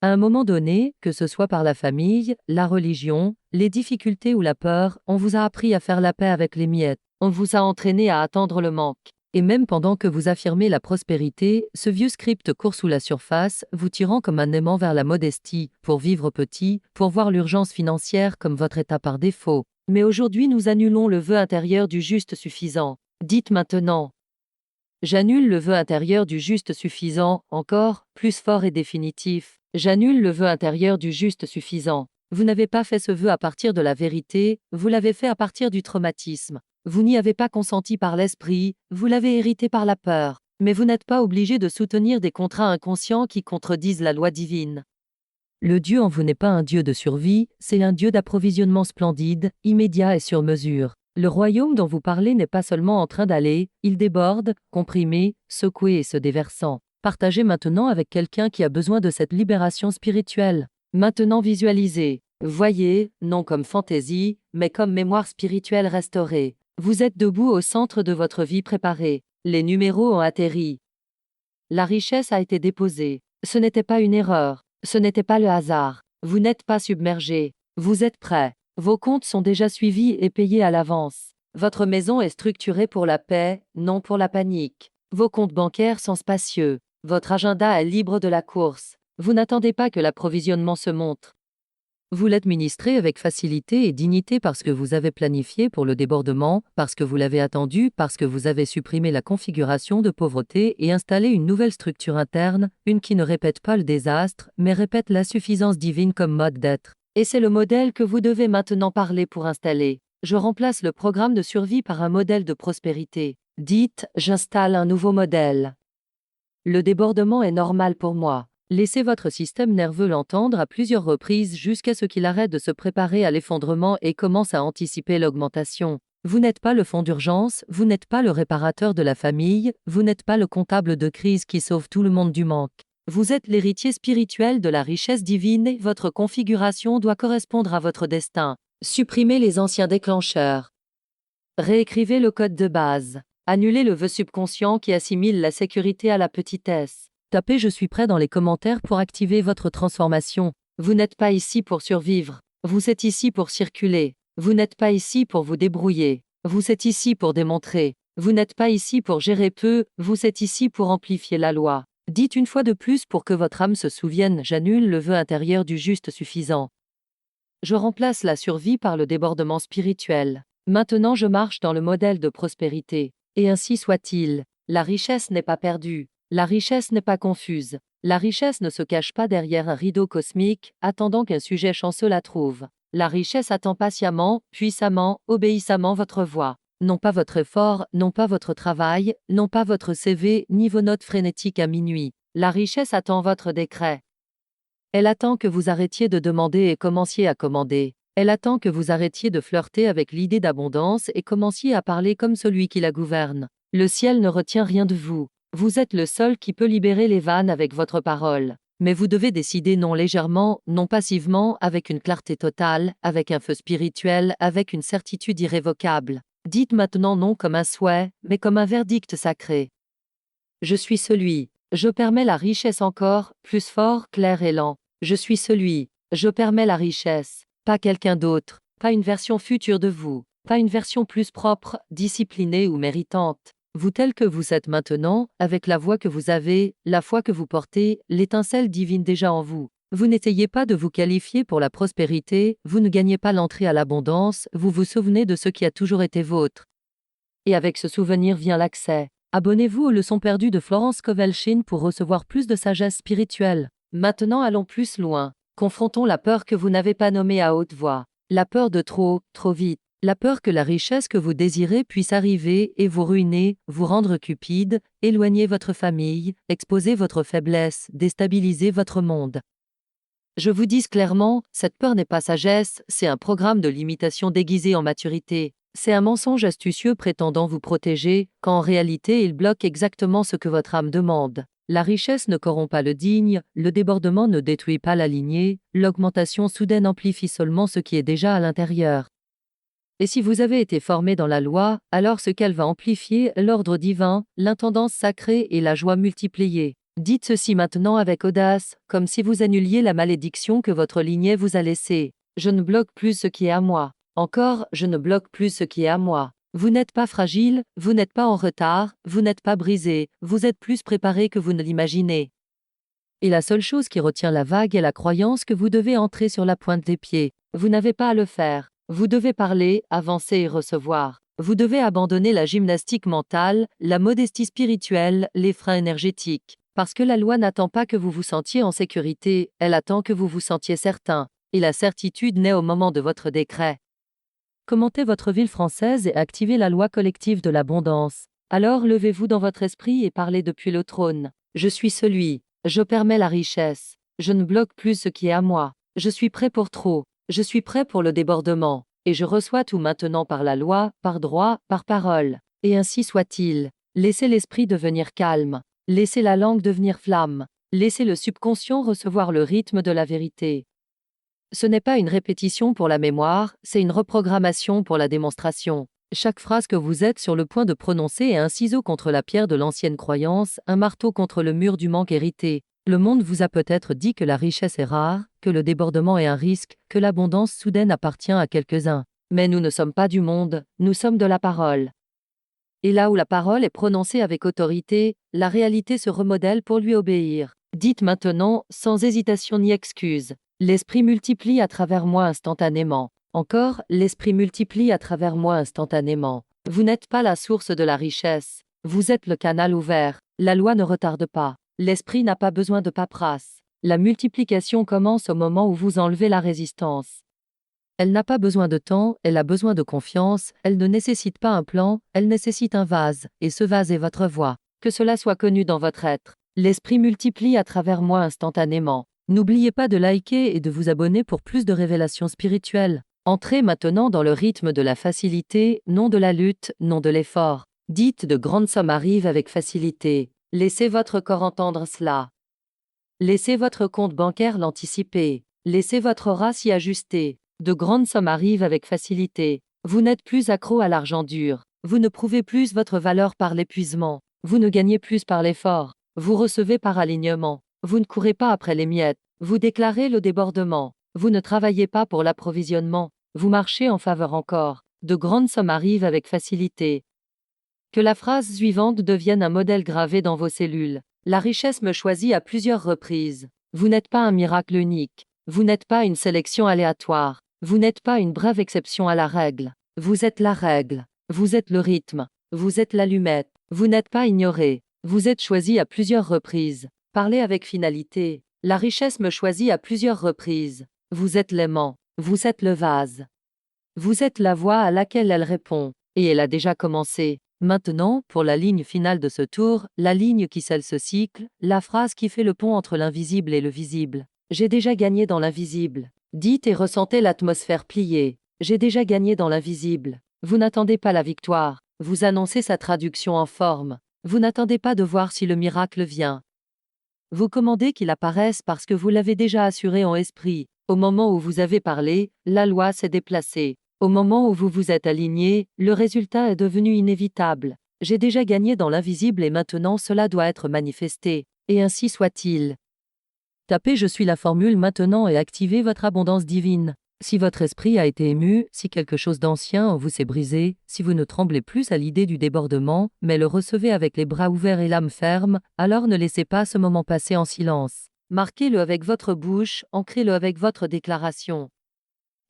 [SPEAKER 1] À un moment donné, que ce soit par la famille, la religion, les difficultés ou la peur, on vous a appris à faire la paix avec les miettes. On vous a entraîné à attendre le manque. Et même pendant que vous affirmez la prospérité, ce vieux script court sous la surface, vous tirant comme un aimant vers la modestie, pour vivre petit, pour voir l'urgence financière comme votre état par défaut. Mais aujourd'hui nous annulons le vœu intérieur du juste suffisant. Dites maintenant. J'annule le vœu intérieur du juste suffisant, encore, plus fort et définitif. J'annule le vœu intérieur du juste suffisant. Vous n'avez pas fait ce vœu à partir de la vérité, vous l'avez fait à partir du traumatisme. Vous n'y avez pas consenti par l'esprit, vous l'avez hérité par la peur. Mais vous n'êtes pas obligé de soutenir des contrats inconscients qui contredisent la loi divine. Le Dieu en vous n'est pas un Dieu de survie, c'est un Dieu d'approvisionnement splendide, immédiat et sur mesure. Le royaume dont vous parlez n'est pas seulement en train d'aller, il déborde, comprimé, secoué et se déversant. Partagez maintenant avec quelqu'un qui a besoin de cette libération spirituelle. Maintenant visualisez. Voyez, non comme fantaisie, mais comme mémoire spirituelle restaurée. Vous êtes debout au centre de votre vie préparée. Les numéros ont atterri. La richesse a été déposée. Ce n'était pas une erreur. Ce n'était pas le hasard. Vous n'êtes pas submergé. Vous êtes prêt. Vos comptes sont déjà suivis et payés à l'avance. Votre maison est structurée pour la paix, non pour la panique. Vos comptes bancaires sont spacieux. Votre agenda est libre de la course. Vous n'attendez pas que l'approvisionnement se montre. Vous l'administrez avec facilité et dignité parce que vous avez planifié pour le débordement, parce que vous l'avez attendu, parce que vous avez supprimé la configuration de pauvreté et installé une nouvelle structure interne, une qui ne répète pas le désastre, mais répète la suffisance divine comme mode d'être. Et c'est le modèle que vous devez maintenant parler pour installer. Je remplace le programme de survie par un modèle de prospérité. Dites, j'installe un nouveau modèle. Le débordement est normal pour moi. Laissez votre système nerveux l'entendre à plusieurs reprises jusqu'à ce qu'il arrête de se préparer à l'effondrement et commence à anticiper l'augmentation. Vous n'êtes pas le fonds d'urgence, vous n'êtes pas le réparateur de la famille, vous n'êtes pas le comptable de crise qui sauve tout le monde du manque. Vous êtes l'héritier spirituel de la richesse divine et votre configuration doit correspondre à votre destin. Supprimez les anciens déclencheurs. Réécrivez le code de base. Annulez le vœu subconscient qui assimile la sécurité à la petitesse. Tapez Je suis prêt dans les commentaires pour activer votre transformation. Vous n'êtes pas ici pour survivre. Vous êtes ici pour circuler. Vous n'êtes pas ici pour vous débrouiller. Vous êtes ici pour démontrer. Vous n'êtes pas ici pour gérer peu, vous êtes ici pour amplifier la loi. Dites une fois de plus pour que votre âme se souvienne, j'annule le vœu intérieur du juste suffisant. Je remplace la survie par le débordement spirituel. Maintenant je marche dans le modèle de prospérité. Et ainsi soit-il. La richesse n'est pas perdue. La richesse n'est pas confuse. La richesse ne se cache pas derrière un rideau cosmique, attendant qu'un sujet chanceux la trouve. La richesse attend patiemment, puissamment, obéissamment votre voix. Non pas votre effort, non pas votre travail, non pas votre CV, ni vos notes frénétiques à minuit. La richesse attend votre décret. Elle attend que vous arrêtiez de demander et commenciez à commander. Elle attend que vous arrêtiez de flirter avec l'idée d'abondance et commenciez à parler comme celui qui la gouverne. Le ciel ne retient rien de vous. Vous êtes le seul qui peut libérer les vannes avec votre parole. Mais vous devez décider non légèrement, non passivement, avec une clarté totale, avec un feu spirituel, avec une certitude irrévocable. Dites maintenant non comme un souhait, mais comme un verdict sacré. Je suis celui. Je permets la richesse encore, plus fort, clair et lent. Je suis celui. Je permets la richesse. Pas quelqu'un d'autre. Pas une version future de vous. Pas une version plus propre, disciplinée ou méritante. Vous tel que vous êtes maintenant, avec la voix que vous avez, la foi que vous portez, l'étincelle divine déjà en vous. Vous n'essayez pas de vous qualifier pour la prospérité, vous ne gagnez pas l'entrée à l'abondance, vous vous souvenez de ce qui a toujours été vôtre. Et avec ce souvenir vient l'accès. Abonnez-vous aux leçons perdues de Florence Kovelchine pour recevoir plus de sagesse spirituelle. Maintenant allons plus loin. Confrontons la peur que vous n'avez pas nommée à haute voix. La peur de trop vite. La peur que la richesse que vous désirez puisse arriver et vous ruiner, vous rendre cupide, éloigner votre famille, exposer votre faiblesse, déstabiliser votre monde. Je vous dis clairement, cette peur n'est pas sagesse, c'est un programme de limitation déguisé en maturité. C'est un mensonge astucieux prétendant vous protéger, quand en réalité il bloque exactement ce que votre âme demande. La richesse ne corrompt pas le digne, le débordement ne détruit pas la lignée, l'augmentation soudaine amplifie seulement ce qui est déjà à l'intérieur. Et si vous avez été formé dans la loi, alors ce qu'elle va amplifier, l'ordre divin, l'intendance sacrée et la joie multipliée. Dites ceci maintenant avec audace, comme si vous annuliez la malédiction que votre lignée vous a laissée. Je ne bloque plus ce qui est à moi. Encore, je ne bloque plus ce qui est à moi. Vous n'êtes pas fragile, vous n'êtes pas en retard, vous n'êtes pas brisé, vous êtes plus préparé que vous ne l'imaginez. Et la seule chose qui retient la vague est la croyance que vous devez entrer sur la pointe des pieds. Vous n'avez pas à le faire. Vous devez parler, avancer et recevoir. Vous devez abandonner la gymnastique mentale, la modestie spirituelle, les freins énergétiques. Parce que la loi n'attend pas que vous vous sentiez en sécurité, elle attend que vous vous sentiez certain. Et la certitude naît au moment de votre décret. Commentez votre ville française et activez la loi collective de l'abondance. Alors levez-vous dans votre esprit et parlez depuis le trône. Je suis celui. Je permets la richesse. Je ne bloque plus ce qui est à moi. Je suis prêt pour trop. Je suis prêt pour le débordement. Et je reçois tout maintenant par la loi, par droit, par parole. Et ainsi soit-il. Laissez l'esprit devenir calme. Laissez la langue devenir flamme. Laissez le subconscient recevoir le rythme de la vérité. Ce n'est pas une répétition pour la mémoire, c'est une reprogrammation pour la démonstration. Chaque phrase que vous êtes sur le point de prononcer est un ciseau contre la pierre de l'ancienne croyance, un marteau contre le mur du manque hérité. Le monde vous a peut-être dit que la richesse est rare, que le débordement est un risque, que l'abondance soudaine appartient à quelques-uns. Mais nous ne sommes pas du monde, nous sommes de la parole. Et là où la parole est prononcée avec autorité, la réalité se remodèle pour lui obéir. Dites maintenant, sans hésitation ni excuse. L'esprit multiplie à travers moi instantanément. Encore, l'esprit multiplie à travers moi instantanément. Vous n'êtes pas la source de la richesse. Vous êtes le canal ouvert. La loi ne retarde pas. L'esprit n'a pas besoin de paperasse. La multiplication commence au moment où vous enlevez la résistance. Elle n'a pas besoin de temps, elle a besoin de confiance, elle ne nécessite pas un plan, elle nécessite un vase, et ce vase est votre voix. Que cela soit connu dans votre être. L'esprit multiplie à travers moi instantanément. N'oubliez pas de liker et de vous abonner pour plus de révélations spirituelles. Entrez maintenant dans le rythme de la facilité, non de la lutte, non de l'effort. Dites de grandes sommes arrivent avec facilité. Laissez votre corps entendre cela. Laissez votre compte bancaire l'anticiper. Laissez votre aura s'y ajuster. De grandes sommes arrivent avec facilité. Vous n'êtes plus accro à l'argent dur. Vous ne prouvez plus votre valeur par l'épuisement. Vous ne gagnez plus par l'effort. Vous recevez par alignement. Vous ne courez pas après les miettes. Vous déclarez le débordement. Vous ne travaillez pas pour l'approvisionnement. Vous marchez en faveur encore. De grandes sommes arrivent avec facilité. Que la phrase suivante devienne un modèle gravé dans vos cellules. La richesse me choisit à plusieurs reprises. Vous n'êtes pas un miracle unique. Vous n'êtes pas une sélection aléatoire. Vous n'êtes pas une brève exception à la règle. Vous êtes la règle. Vous êtes le rythme. Vous êtes l'allumette. Vous n'êtes pas ignoré. Vous êtes choisi à plusieurs reprises. Parlez avec finalité. La richesse me choisit à plusieurs reprises. Vous êtes l'aimant. Vous êtes le vase. Vous êtes la voix à laquelle elle répond. Et elle a déjà commencé. Maintenant, pour la ligne finale de ce tour, la ligne qui scelle ce cycle, la phrase qui fait le pont entre l'invisible et le visible. J'ai déjà gagné dans l'invisible. Dites et ressentez l'atmosphère pliée. J'ai déjà gagné dans l'invisible. Vous n'attendez pas la victoire. Vous annoncez sa traduction en forme. Vous n'attendez pas de voir si le miracle vient. Vous commandez qu'il apparaisse parce que vous l'avez déjà assuré en esprit. Au moment où vous avez parlé, la loi s'est déplacée. Au moment où vous vous êtes aligné, le résultat est devenu inévitable. J'ai déjà gagné dans l'invisible et maintenant cela doit être manifesté. Et ainsi soit-il. Tapez Je suis la formule maintenant et activez votre abondance divine. Si votre esprit a été ému, si quelque chose d'ancien en vous s'est brisé, si vous ne tremblez plus à l'idée du débordement, mais le recevez avec les bras ouverts et l'âme ferme, alors ne laissez pas ce moment passer en silence. Marquez-le avec votre bouche, ancrez-le avec votre déclaration.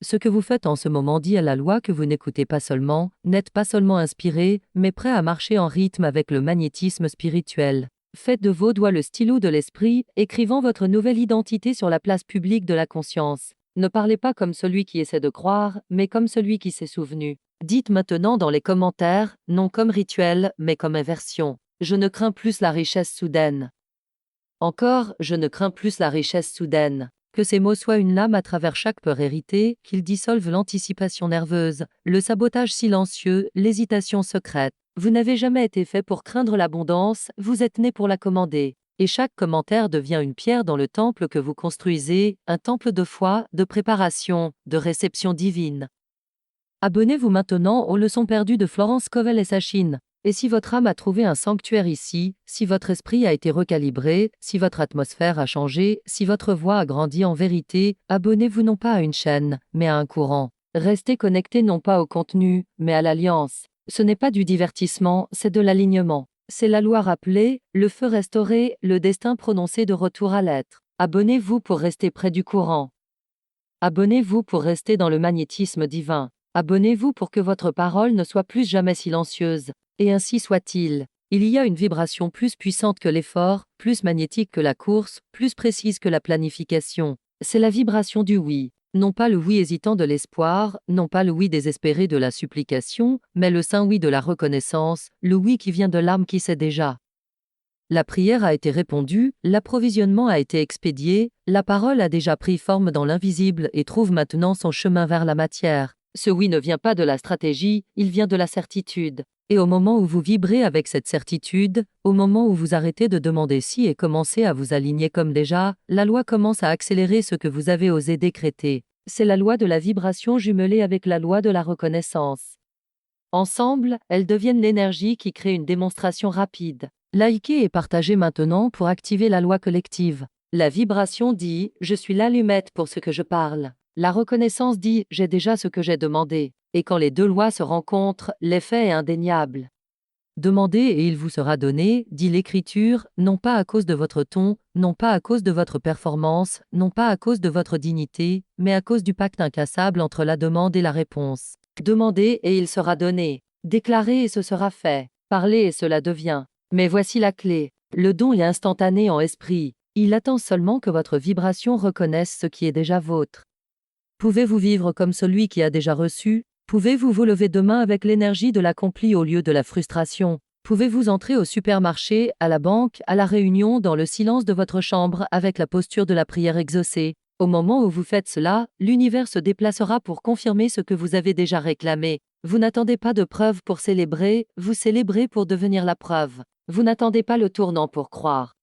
[SPEAKER 1] Ce que vous faites en ce moment dit à la loi que vous n'écoutez pas seulement, n'êtes pas seulement inspiré, mais prêt à marcher en rythme avec le magnétisme spirituel. Faites de vos doigts le stylo de l'esprit, écrivant votre nouvelle identité sur la place publique de la conscience. Ne parlez pas comme celui qui essaie de croire, mais comme celui qui s'est souvenu. Dites maintenant dans les commentaires, non comme rituel, mais comme inversion. Je ne crains plus la richesse soudaine. Encore, je ne crains plus la richesse soudaine. Que ces mots soient une lame à travers chaque peur héritée, qu'ils dissolvent l'anticipation nerveuse, le sabotage silencieux, l'hésitation secrète. Vous n'avez jamais été fait pour craindre l'abondance, vous êtes né pour la commander. Et chaque commentaire devient une pierre dans le temple que vous construisez, un temple de foi, de préparation, de réception divine. Abonnez-vous maintenant aux leçons perdues de Florence Scovel et Sachin. Et si votre âme a trouvé un sanctuaire ici, si votre esprit a été recalibré, si votre atmosphère a changé, si votre voix a grandi en vérité, abonnez-vous non pas à une chaîne, mais à un courant. Restez connecté non pas au contenu, mais à l'alliance. Ce n'est pas du divertissement, c'est de l'alignement. C'est la loi rappelée, le feu restauré, le destin prononcé de retour à l'être. Abonnez-vous pour rester près du courant. Abonnez-vous pour rester dans le magnétisme divin. Abonnez-vous pour que votre parole ne soit plus jamais silencieuse. Et ainsi soit-il. Il y a une vibration plus puissante que l'effort, plus magnétique que la course, plus précise que la planification. C'est la vibration du oui. Non pas le oui hésitant de l'espoir, non pas le oui désespéré de la supplication, mais le saint oui de la reconnaissance, le oui qui vient de l'âme qui sait déjà. La prière a été répondue, l'approvisionnement a été expédié, la parole a déjà pris forme dans l'invisible et trouve maintenant son chemin vers la matière. Ce oui ne vient pas de la stratégie, il vient de la certitude. Et au moment où vous vibrez avec cette certitude, au moment où vous arrêtez de demander si et commencez à vous aligner comme déjà, la loi commence à accélérer ce que vous avez osé décréter. C'est la loi de la vibration jumelée avec la loi de la reconnaissance. Ensemble, elles deviennent l'énergie qui crée une démonstration rapide. Likez et partagez maintenant pour activer la loi collective. La vibration dit « Je suis l'allumette pour ce que je parle ». La reconnaissance dit « J'ai déjà ce que j'ai demandé ». Et quand les deux lois se rencontrent, l'effet est indéniable. Demandez et il vous sera donné, dit l'Écriture, non pas à cause de votre ton, non pas à cause de votre performance, non pas à cause de votre dignité, mais à cause du pacte incassable entre la demande et la réponse. Demandez et il sera donné. Déclarez et ce sera fait. Parlez et cela devient. Mais voici la clé. Le don est instantané en esprit. Il attend seulement que votre vibration reconnaisse ce qui est déjà vôtre. Pouvez-vous vivre comme celui qui a déjà reçu? Pouvez-vous vous lever demain avec l'énergie de l'accompli au lieu de la frustration? Pouvez-vous entrer au supermarché, à la banque, à la réunion, dans le silence de votre chambre avec la posture de la prière exaucée? Au moment où vous faites cela, l'univers se déplacera pour confirmer ce que vous avez déjà réclamé. Vous n'attendez pas de preuve pour célébrer, vous célébrez pour devenir la preuve. Vous n'attendez pas le tournant pour croire.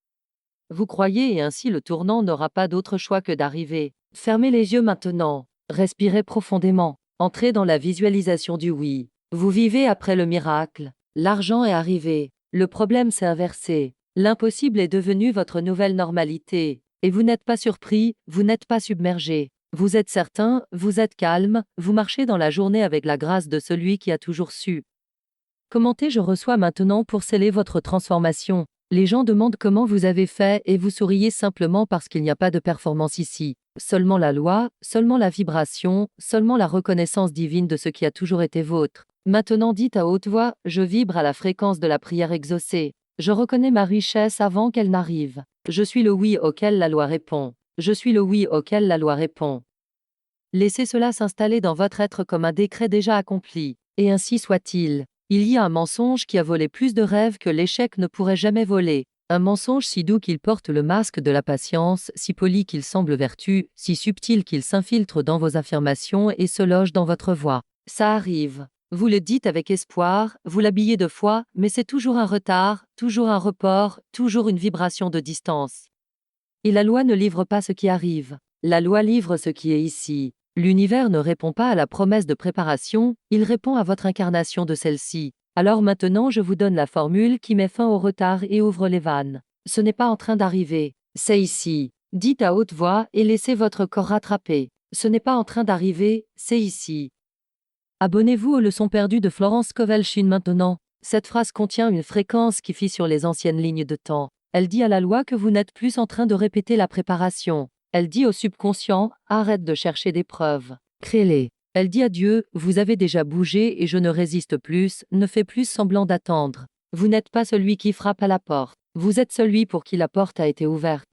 [SPEAKER 1] Vous croyez et ainsi le tournant n'aura pas d'autre choix que d'arriver. Fermez les yeux maintenant. Respirez profondément. Entrez dans la visualisation du oui. Vous vivez après le miracle. L'argent est arrivé. Le problème s'est inversé. L'impossible est devenu votre nouvelle normalité. Et vous n'êtes pas surpris, vous n'êtes pas submergé. Vous êtes certain, vous êtes calme, vous marchez dans la journée avec la grâce de celui qui a toujours su. Commentez je reçois maintenant pour sceller votre transformation. Les gens demandent comment vous avez fait et vous souriez simplement parce qu'il n'y a pas de performance ici. Seulement la loi, seulement la vibration, seulement la reconnaissance divine de ce qui a toujours été vôtre. Maintenant dites à haute voix, je vibre à la fréquence de la prière exaucée. Je reconnais ma richesse avant qu'elle n'arrive. Je suis le oui auquel la loi répond. Je suis le oui auquel la loi répond. Laissez cela s'installer dans votre être comme un décret déjà accompli. Et ainsi soit-il. Il y a un mensonge qui a volé plus de rêves que l'échec ne pourrait jamais voler. Un mensonge si doux qu'il porte le masque de la patience, si poli qu'il semble vertu, si subtil qu'il s'infiltre dans vos affirmations et se loge dans votre voix. Ça arrive. Vous le dites avec espoir, vous l'habillez de foi, mais c'est toujours un retard, toujours un report, toujours une vibration de distance. Et la loi ne livre pas ce qui arrive. La loi livre ce qui est ici. L'univers ne répond pas à la promesse de préparation, il répond à votre incarnation de celle-ci. Alors maintenant je vous donne la formule qui met fin au retard et ouvre les vannes. Ce n'est pas en train d'arriver, c'est ici. Dites à haute voix et laissez votre corps rattraper. Ce n'est pas en train d'arriver, c'est ici. Abonnez-vous aux leçons perdues de Florence Scovel-Shinn maintenant. Cette phrase contient une fréquence qui fie sur les anciennes lignes de temps. Elle dit à la loi que vous n'êtes plus en train de répéter la préparation. Elle dit au subconscient, arrête de chercher des preuves. Crée-les. Elle dit à Dieu, vous avez déjà bougé et je ne résiste plus, ne fais plus semblant d'attendre. Vous n'êtes pas celui qui frappe à la porte. Vous êtes celui pour qui la porte a été ouverte.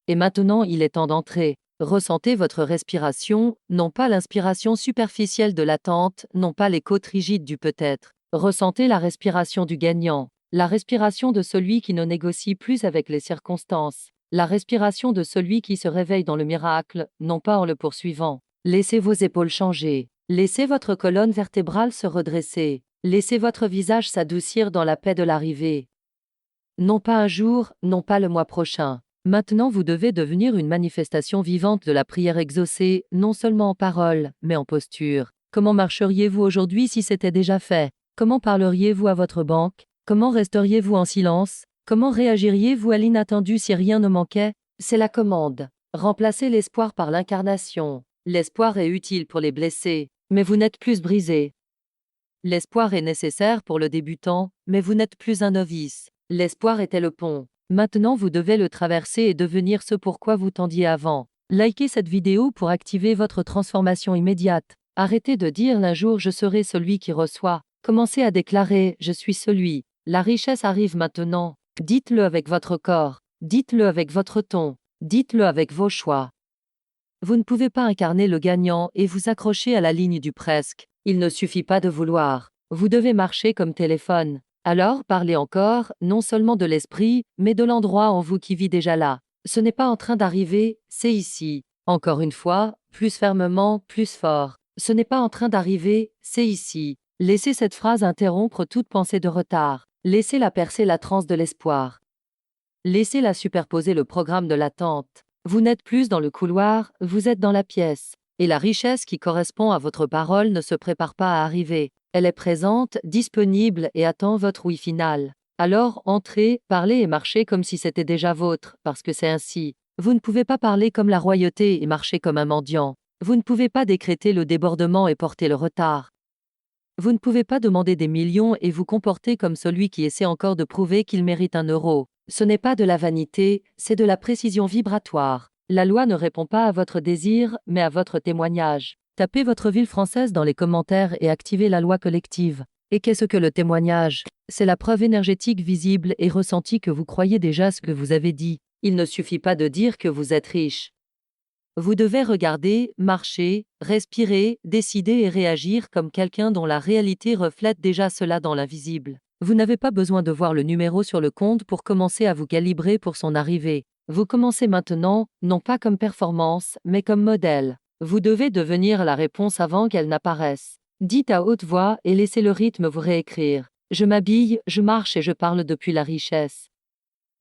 [SPEAKER 1] Et maintenant il est temps d'entrer. Ressentez votre respiration, non pas l'inspiration superficielle de l'attente, non pas les côtes rigides du peut-être. Ressentez la respiration du gagnant, la respiration de celui qui ne négocie plus avec les circonstances, la respiration de celui qui se réveille dans le miracle, non pas en le poursuivant. Laissez vos épaules changer, laissez votre colonne vertébrale se redresser, laissez votre visage s'adoucir dans la paix de l'arrivée. Non pas un jour, non pas le mois prochain. Maintenant vous devez devenir une manifestation vivante de la prière exaucée, non seulement en parole, mais en posture. Comment marcheriez-vous aujourd'hui si c'était déjà fait? Comment parleriez-vous à votre banque? Comment resteriez-vous en silence? Comment réagiriez-vous à l'inattendu si rien ne manquait? C'est la commande. Remplacez l'espoir par l'incarnation. L'espoir est utile pour les blessés, mais vous n'êtes plus brisé. L'espoir est nécessaire pour le débutant, mais vous n'êtes plus un novice. L'espoir était le pont. Maintenant vous devez le traverser et devenir ce pourquoi vous tendiez avant. Likez cette vidéo pour activer votre transformation immédiate. Arrêtez de dire l'un jour je serai celui qui reçoit. Commencez à déclarer je suis celui. La richesse arrive maintenant. Dites-le avec votre corps. Dites-le avec votre ton. Dites-le avec vos choix. Vous ne pouvez pas incarner le gagnant et vous accrocher à la ligne du presque. Il ne suffit pas de vouloir. Vous devez marcher comme téléphone. Alors parlez encore, non seulement de l'esprit, mais de l'endroit en vous qui vit déjà là. Ce n'est pas en train d'arriver, c'est ici. Encore une fois, plus fermement, plus fort. Ce n'est pas en train d'arriver, c'est ici. Laissez cette phrase interrompre toute pensée de retard. Laissez-la percer la transe de l'espoir. Laissez-la superposer le programme de l'attente. Vous n'êtes plus dans le couloir, vous êtes dans la pièce. Et la richesse qui correspond à votre parole ne se prépare pas à arriver. Elle est présente, disponible et attend votre oui final. Alors entrez, parlez et marchez comme si c'était déjà vôtre, parce que c'est ainsi. Vous ne pouvez pas parler comme la royauté et marcher comme un mendiant. Vous ne pouvez pas décréter le débordement et porter le retard. Vous ne pouvez pas demander des millions et vous comporter comme celui qui essaie encore de prouver qu'il mérite un euro. Ce n'est pas de la vanité, c'est de la précision vibratoire. La loi ne répond pas à votre désir, mais à votre témoignage. Tapez votre ville française dans les commentaires et activez la loi collective. Et qu'est-ce que le témoignage? C'est la preuve énergétique visible et ressentie que vous croyez déjà ce que vous avez dit. Il ne suffit pas de dire que vous êtes riche. Vous devez regarder, marcher, respirer, décider et réagir comme quelqu'un dont la réalité reflète déjà cela dans l'invisible. Vous n'avez pas besoin de voir le numéro sur le compte pour commencer à vous calibrer pour son arrivée. Vous commencez maintenant, non pas comme performance, mais comme modèle. Vous devez devenir la réponse avant qu'elle n'apparaisse. Dites à haute voix et laissez le rythme vous réécrire. Je m'habille, je marche et je parle depuis la richesse.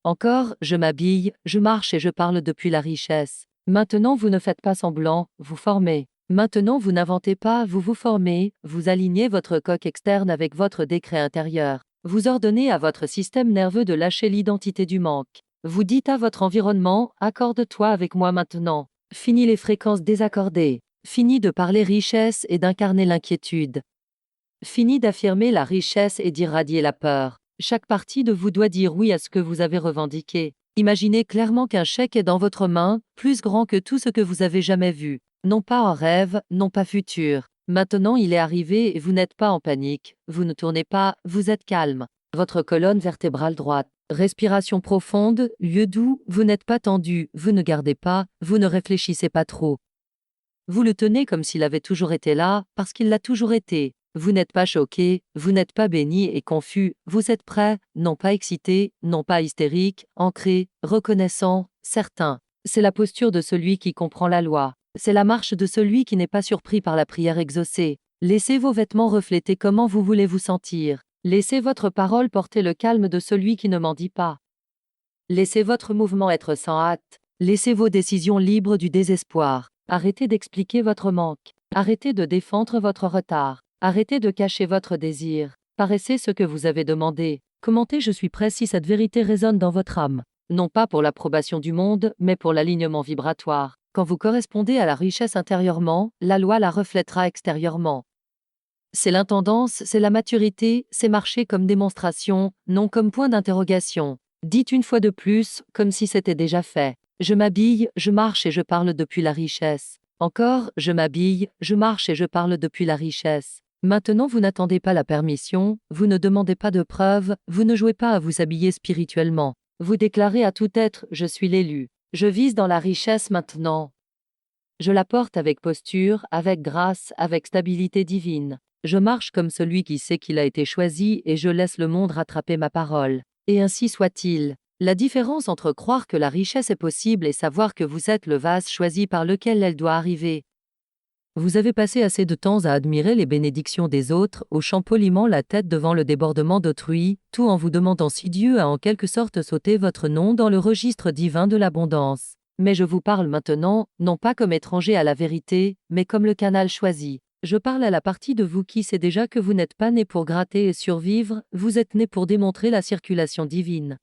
[SPEAKER 1] Encore, je m'habille, je marche et je parle depuis la richesse. Maintenant vous ne faites pas semblant, vous formez. Maintenant vous n'inventez pas, vous vous formez, vous alignez votre coque externe avec votre décret intérieur. Vous ordonnez à votre système nerveux de lâcher l'identité du manque. Vous dites à votre environnement, accorde-toi avec moi maintenant. Fini les fréquences désaccordées. Fini de parler richesse et d'incarner l'inquiétude. Fini d'affirmer la richesse et d'irradier la peur. Chaque partie de vous doit dire oui à ce que vous avez revendiqué. Imaginez clairement qu'un chèque est dans votre main, plus grand que tout ce que vous avez jamais vu. Non pas en rêve, non pas futur. Maintenant il est arrivé et vous n'êtes pas en panique, vous ne tournez pas, vous êtes calme. Votre colonne vertébrale droite. Respiration profonde, lieu doux, vous n'êtes pas tendu, vous ne gardez pas, vous ne réfléchissez pas trop. Vous le tenez comme s'il avait toujours été là, parce qu'il l'a toujours été. Vous n'êtes pas choqué, vous n'êtes pas béni et confus, vous êtes prêt, non pas excité, non pas hystérique, ancré, reconnaissant, certain. C'est la posture de celui qui comprend la loi. C'est la marche de celui qui n'est pas surpris par la prière exaucée. Laissez vos vêtements refléter comment vous voulez vous sentir. Laissez votre parole porter le calme de celui qui ne mendie pas. Laissez votre mouvement être sans hâte. Laissez vos décisions libres du désespoir. Arrêtez d'expliquer votre manque. Arrêtez de défendre votre retard. Arrêtez de cacher votre désir. Paraissez ce que vous avez demandé. Commentez je suis prêt si cette vérité résonne dans votre âme. Non pas pour l'approbation du monde, mais pour l'alignement vibratoire. Quand vous correspondez à la richesse intérieurement, la loi la reflètera extérieurement. C'est l'intendance, c'est la maturité, c'est marcher comme démonstration, non comme point d'interrogation. Dites une fois de plus, comme si c'était déjà fait. Je m'habille, je marche et je parle depuis la richesse. Encore, je m'habille, je marche et je parle depuis la richesse. Maintenant vous n'attendez pas la permission, vous ne demandez pas de preuves, vous ne jouez pas à vous habiller spirituellement. Vous déclarez à tout être, je suis l'élu. Je vise dans la richesse maintenant. Je la porte avec posture, avec grâce, avec stabilité divine. Je marche comme celui qui sait qu'il a été choisi et je laisse le monde rattraper ma parole. Et ainsi soit-il. La différence entre croire que la richesse est possible et savoir que vous êtes le vase choisi par lequel elle doit arriver. Vous avez passé assez de temps à admirer les bénédictions des autres, hochant poliment la tête devant le débordement d'autrui, tout en vous demandant si Dieu a en quelque sorte sauté votre nom dans le registre divin de l'abondance. Mais je vous parle maintenant, non pas comme étranger à la vérité, mais comme le canal choisi. Je parle à la partie de vous qui sait déjà que vous n'êtes pas né pour gratter et survivre, vous êtes né pour démontrer la circulation divine.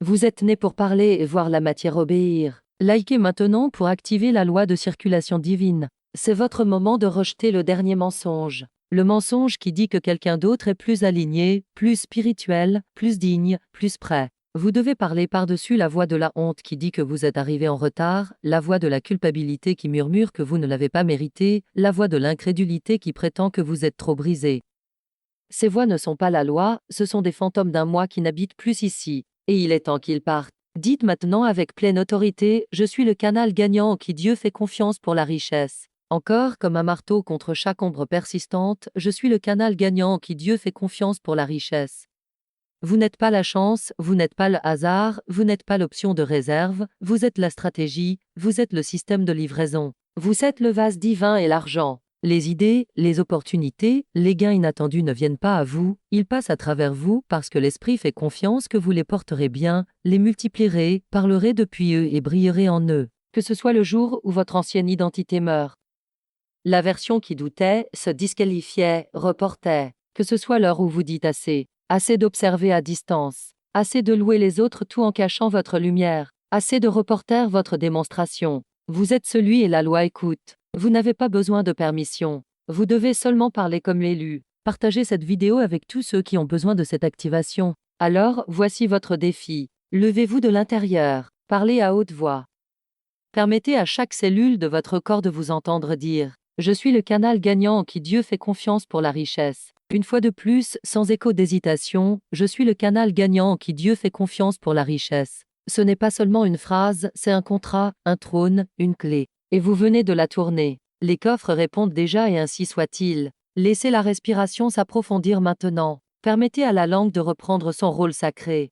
[SPEAKER 1] Vous êtes né pour parler et voir la matière obéir. Likez maintenant pour activer la loi de circulation divine. C'est votre moment de rejeter le dernier mensonge. Le mensonge qui dit que quelqu'un d'autre est plus aligné, plus spirituel, plus digne, plus prêt. Vous devez parler par-dessus la voix de la honte qui dit que vous êtes arrivé en retard, la voix de la culpabilité qui murmure que vous ne l'avez pas mérité, la voix de l'incrédulité qui prétend que vous êtes trop brisé. Ces voix ne sont pas la loi, ce sont des fantômes d'un moi qui n'habite plus ici, et il est temps qu'ils partent. Dites maintenant avec pleine autorité, je suis le canal gagnant en qui Dieu fait confiance pour la richesse. Encore, comme un marteau contre chaque ombre persistante, je suis le canal gagnant en qui Dieu fait confiance pour la richesse. Vous n'êtes pas la chance, vous n'êtes pas le hasard, vous n'êtes pas l'option de réserve, vous êtes la stratégie, vous êtes le système de livraison. Vous êtes le vase divin et l'argent. Les idées, les opportunités, les gains inattendus ne viennent pas à vous, ils passent à travers vous parce que l'esprit fait confiance que vous les porterez bien, les multiplierez, parlerez depuis eux et brillerez en eux. Que ce soit le jour où votre ancienne identité meurt. La version qui doutait, se disqualifiait, reportait. Que ce soit l'heure où vous dites assez. Assez d'observer à distance. Assez de louer les autres tout en cachant votre lumière. Assez de reporter votre démonstration. Vous êtes celui et la loi écoute. Vous n'avez pas besoin de permission. Vous devez seulement parler comme l'élu. Partagez cette vidéo avec tous ceux qui ont besoin de cette activation. Alors, voici votre défi. Levez-vous de l'intérieur. Parlez à haute voix. Permettez à chaque cellule de votre corps de vous entendre dire « Je suis le canal gagnant en qui Dieu fait confiance pour la richesse ». Une fois de plus, sans écho d'hésitation, je suis le canal gagnant en qui Dieu fait confiance pour la richesse. Ce n'est pas seulement une phrase, c'est un contrat, un trône, une clé. Et vous venez de la tourner. Les coffres répondent déjà et ainsi soit-il. Laissez la respiration s'approfondir maintenant. Permettez à la langue de reprendre son rôle sacré.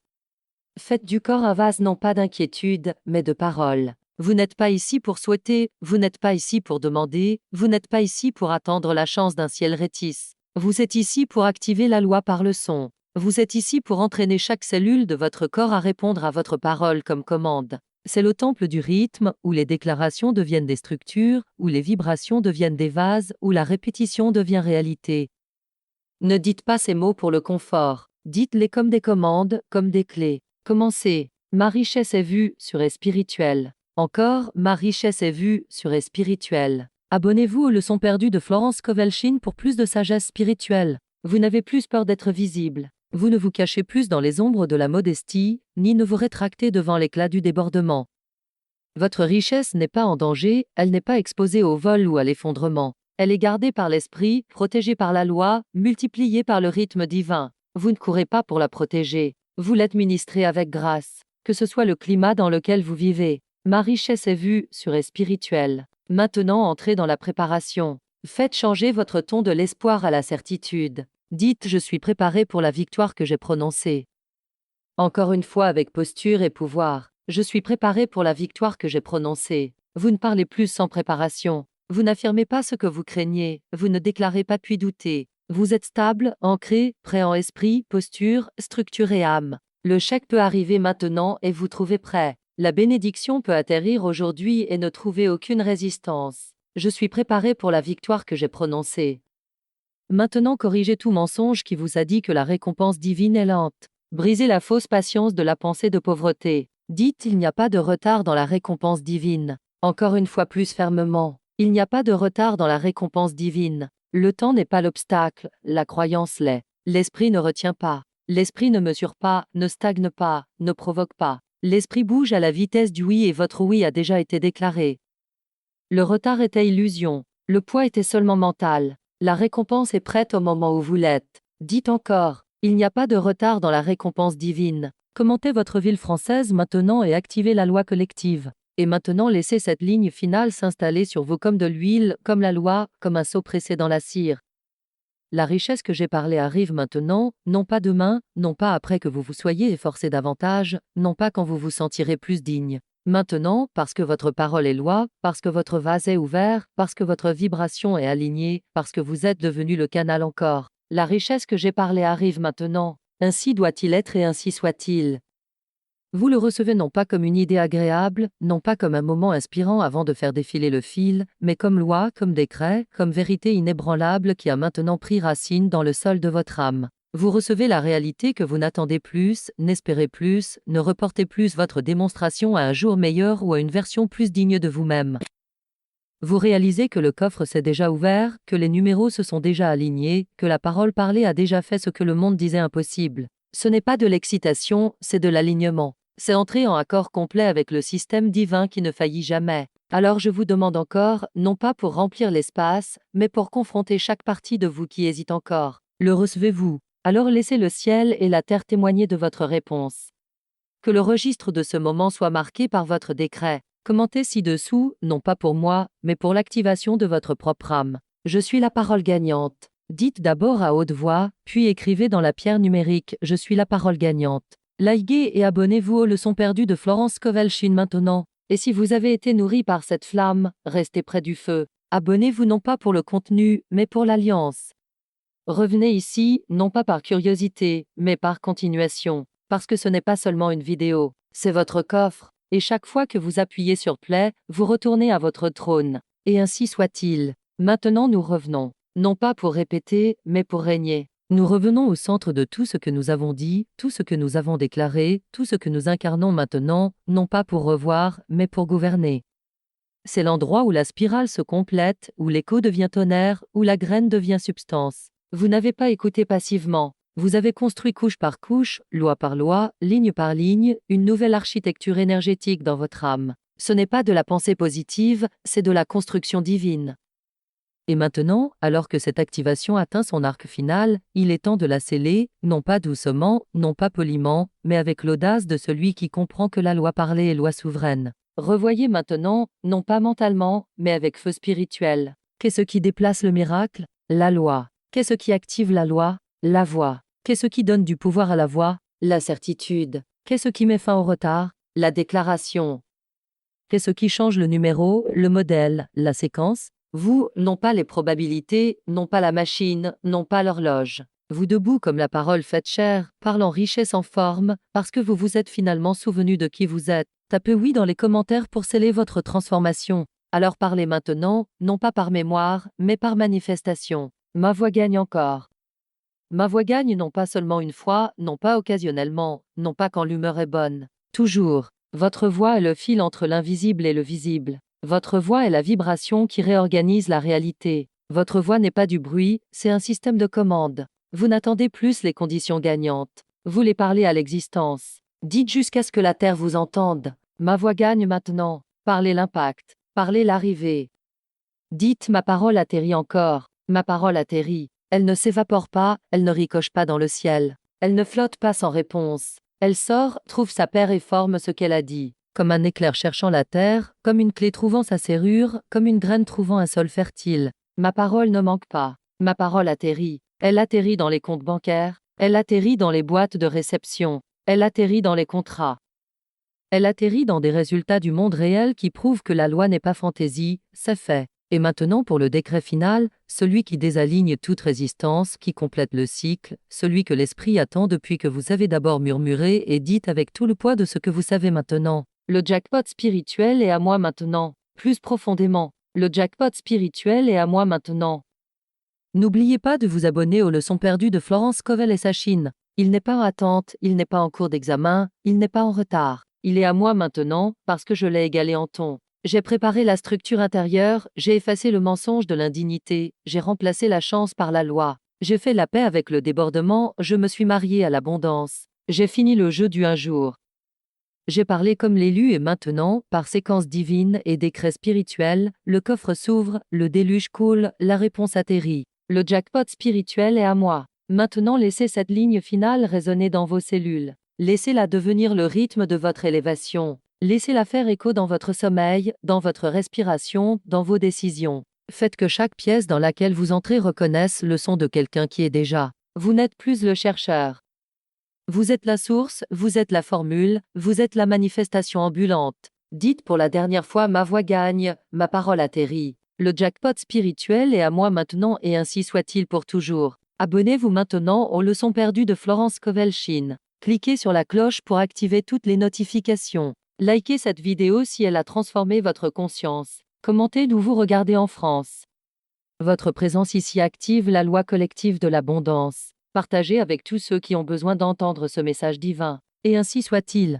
[SPEAKER 1] Faites du corps un vase non pas d'inquiétude, mais de parole. Vous n'êtes pas ici pour souhaiter, vous n'êtes pas ici pour demander, vous n'êtes pas ici pour attendre la chance d'un ciel rétisse. Vous êtes ici pour activer la loi par le son. Vous êtes ici pour entraîner chaque cellule de votre corps à répondre à votre parole comme commande. C'est le temple du rythme, où les déclarations deviennent des structures, où les vibrations deviennent des vases, où la répétition devient réalité. Ne dites pas ces mots pour le confort. Dites-les comme des commandes, comme des clés. Commencez. Ma richesse est vue, sur est spirituelle. Encore, ma richesse est vue, sur est spirituelle. Abonnez-vous aux leçons perdues de Florence Kowalczyk pour plus de sagesse spirituelle. Vous n'avez plus peur d'être visible. Vous ne vous cachez plus dans les ombres de la modestie, ni ne vous rétractez devant l'éclat du débordement. Votre richesse n'est pas en danger, elle n'est pas exposée au vol ou à l'effondrement. Elle est gardée par l'esprit, protégée par la loi, multipliée par le rythme divin. Vous ne courez pas pour la protéger, vous l'administrez avec grâce. Que ce soit le climat dans lequel vous vivez. Ma richesse est vue, sur et spirituelle. Maintenant entrez dans la préparation. Faites changer votre ton de l'espoir à la certitude. Dites « Je suis préparé pour la victoire que j'ai prononcée ». Encore une fois avec posture et pouvoir. Je suis préparé pour la victoire que j'ai prononcée. Vous ne parlez plus sans préparation. Vous n'affirmez pas ce que vous craignez. Vous ne déclarez pas puis doutez. Vous êtes stable, ancré, prêt en esprit, posture, structure et âme. Le chèque peut arriver maintenant et vous trouvez prêt. La bénédiction peut atterrir aujourd'hui et ne trouver aucune résistance. Je suis préparé pour la victoire que j'ai prononcée. Maintenant corrigez tout mensonge qui vous a dit que la récompense divine est lente. Brisez la fausse patience de la pensée de pauvreté. Dites il n'y a pas de retard dans la récompense divine. Encore une fois plus fermement. Il n'y a pas de retard dans la récompense divine. Le temps n'est pas l'obstacle, la croyance l'est. L'esprit ne retient pas. L'esprit ne mesure pas, ne stagne pas, ne provoque pas. L'esprit bouge à la vitesse du oui et votre oui a déjà été déclaré. Le retard était illusion. Le poids était seulement mental. La récompense est prête au moment où vous l'êtes. Dites encore, il n'y a pas de retard dans la récompense divine. Commentez votre ville française maintenant et activez la loi collective. Et maintenant laissez cette ligne finale s'installer sur vous comme de l'huile, comme la loi, comme un seau pressé dans la cire. La richesse que j'ai parlé arrive maintenant, non pas demain, non pas après que vous vous soyez efforcé davantage, non pas quand vous vous sentirez plus digne. Maintenant, parce que votre parole est loi, parce que votre vase est ouvert, parce que votre vibration est alignée, parce que vous êtes devenu le canal encore. La richesse que j'ai parlé arrive maintenant. Ainsi doit-il être et ainsi soit-il. Vous le recevez non pas comme une idée agréable, non pas comme un moment inspirant avant de faire défiler le fil, mais comme loi, comme décret, comme vérité inébranlable qui a maintenant pris racine dans le sol de votre âme. Vous recevez la réalité que vous n'attendez plus, n'espérez plus, ne reportez plus votre démonstration à un jour meilleur ou à une version plus digne de vous-même. Vous réalisez que le coffre s'est déjà ouvert, que les numéros se sont déjà alignés, que la parole parlée a déjà fait ce que le monde disait impossible. Ce n'est pas de l'excitation, c'est de l'alignement. C'est entrer en accord complet avec le système divin qui ne faillit jamais. Alors je vous demande encore, non pas pour remplir l'espace, mais pour confronter chaque partie de vous qui hésite encore. Le recevez-vous? Alors laissez le ciel et la terre témoigner de votre réponse. Que le registre de ce moment soit marqué par votre décret. Commentez ci-dessous, non pas pour moi, mais pour l'activation de votre propre âme. Je suis la parole gagnante. Dites d'abord à haute voix, puis écrivez dans la pierre numérique « Je suis la parole gagnante ». Likez et abonnez-vous aux leçons perdues de Florence Kowalczyk maintenant. Et si vous avez été nourri par cette flamme, restez près du feu. Abonnez-vous non pas pour le contenu, mais pour l'alliance. Revenez ici, non pas par curiosité, mais par continuation. Parce que ce n'est pas seulement une vidéo, c'est votre coffre. Et chaque fois que vous appuyez sur Play, vous retournez à votre trône. Et ainsi soit-il. Maintenant nous revenons. Non pas pour répéter, mais pour régner. Nous revenons au centre de tout ce que nous avons dit, tout ce que nous avons déclaré, tout ce que nous incarnons maintenant, non pas pour revoir, mais pour gouverner. C'est l'endroit où la spirale se complète, où l'écho devient tonnerre, où la graine devient substance. Vous n'avez pas écouté passivement. Vous avez construit couche par couche, loi par loi, ligne par ligne, une nouvelle architecture énergétique dans votre âme. Ce n'est pas de la pensée positive, c'est de la construction divine. Et maintenant, alors que cette activation atteint son arc final, il est temps de la sceller, non pas doucement, non pas poliment, mais avec l'audace de celui qui comprend que la loi parlée est loi souveraine. Revoyez maintenant, non pas mentalement, mais avec feu spirituel. Qu'est-ce qui déplace le miracle? La loi. Qu'est-ce qui active la loi? La voix. Qu'est-ce qui donne du pouvoir à la voix? La certitude. Qu'est-ce qui met fin au retard? La déclaration. Qu'est-ce qui change le numéro, le modèle, la séquence? Vous, non pas les probabilités, non pas la machine, non pas l'horloge. Vous debout comme la parole faite chair, parle en richesse en forme, parce que vous vous êtes finalement souvenu de qui vous êtes. Tapez oui dans les commentaires pour sceller votre transformation. Alors parlez maintenant, non pas par mémoire, mais par manifestation. Ma voix gagne encore. Ma voix gagne non pas seulement une fois, non pas occasionnellement, non pas quand l'humeur est bonne. Toujours. Votre voix est le fil entre l'invisible et le visible. Votre voix est la vibration qui réorganise la réalité. Votre voix n'est pas du bruit, c'est un système de commande. Vous n'attendez plus les conditions gagnantes. Vous les parlez à l'existence. Dites jusqu'à ce que la Terre vous entende. Ma voix gagne maintenant. Parlez l'impact. Parlez l'arrivée. Dites ma parole atterrit encore. Ma parole atterrit. Elle ne s'évapore pas, elle ne ricoche pas dans le ciel. Elle ne flotte pas sans réponse. Elle sort, trouve sa paire et forme ce qu'elle a dit. Comme un éclair cherchant la terre, comme une clé trouvant sa serrure, comme une graine trouvant un sol fertile. Ma parole ne manque pas. Ma parole atterrit. Elle atterrit dans les comptes bancaires. Elle atterrit dans les boîtes de réception. Elle atterrit dans les contrats. Elle atterrit dans des résultats du monde réel qui prouvent que la loi n'est pas fantaisie, c'est fait. Et maintenant pour le décret final, celui qui désaligne toute résistance, qui complète le cycle, celui que l'esprit attend depuis que vous avez d'abord murmuré et dit avec tout le poids de ce que vous savez maintenant. Le jackpot spirituel est à moi maintenant. Plus profondément, le jackpot spirituel est à moi maintenant. N'oubliez pas de vous abonner aux leçons perdues de Florence Scovel et sa Chine. Il n'est pas en attente, il n'est pas en cours d'examen, il n'est pas en retard. Il est à moi maintenant, parce que je l'ai égalé en ton. J'ai préparé la structure intérieure, j'ai effacé le mensonge de l'indignité, j'ai remplacé la chance par la loi. J'ai fait la paix avec le débordement, je me suis marié à l'abondance. J'ai fini le jeu du un jour. J'ai parlé comme l'élu et maintenant, par séquence divine et décret spirituel, le coffre s'ouvre, le déluge coule, la réponse atterrit. Le jackpot spirituel est à moi. Maintenant laissez cette ligne finale résonner dans vos cellules. Laissez-la devenir le rythme de votre élévation. Laissez-la faire écho dans votre sommeil, dans votre respiration, dans vos décisions. Faites que chaque pièce dans laquelle vous entrez reconnaisse le son de quelqu'un qui est déjà. Vous n'êtes plus le chercheur. Vous êtes la source, vous êtes la formule, vous êtes la manifestation ambulante. Dites pour la dernière fois ma voix gagne, ma parole atterrit. Le jackpot spirituel est à moi maintenant et ainsi soit-il pour toujours. Abonnez-vous maintenant aux leçons perdues de Florence Scovel Chine. Cliquez sur la cloche pour activer toutes les notifications. Likez cette vidéo si elle a transformé votre conscience. Commentez d'où vous regardez en France. Votre présence ici active la loi collective de l'abondance. Partagez avec tous ceux qui ont besoin d'entendre ce message divin. Et ainsi soit-il.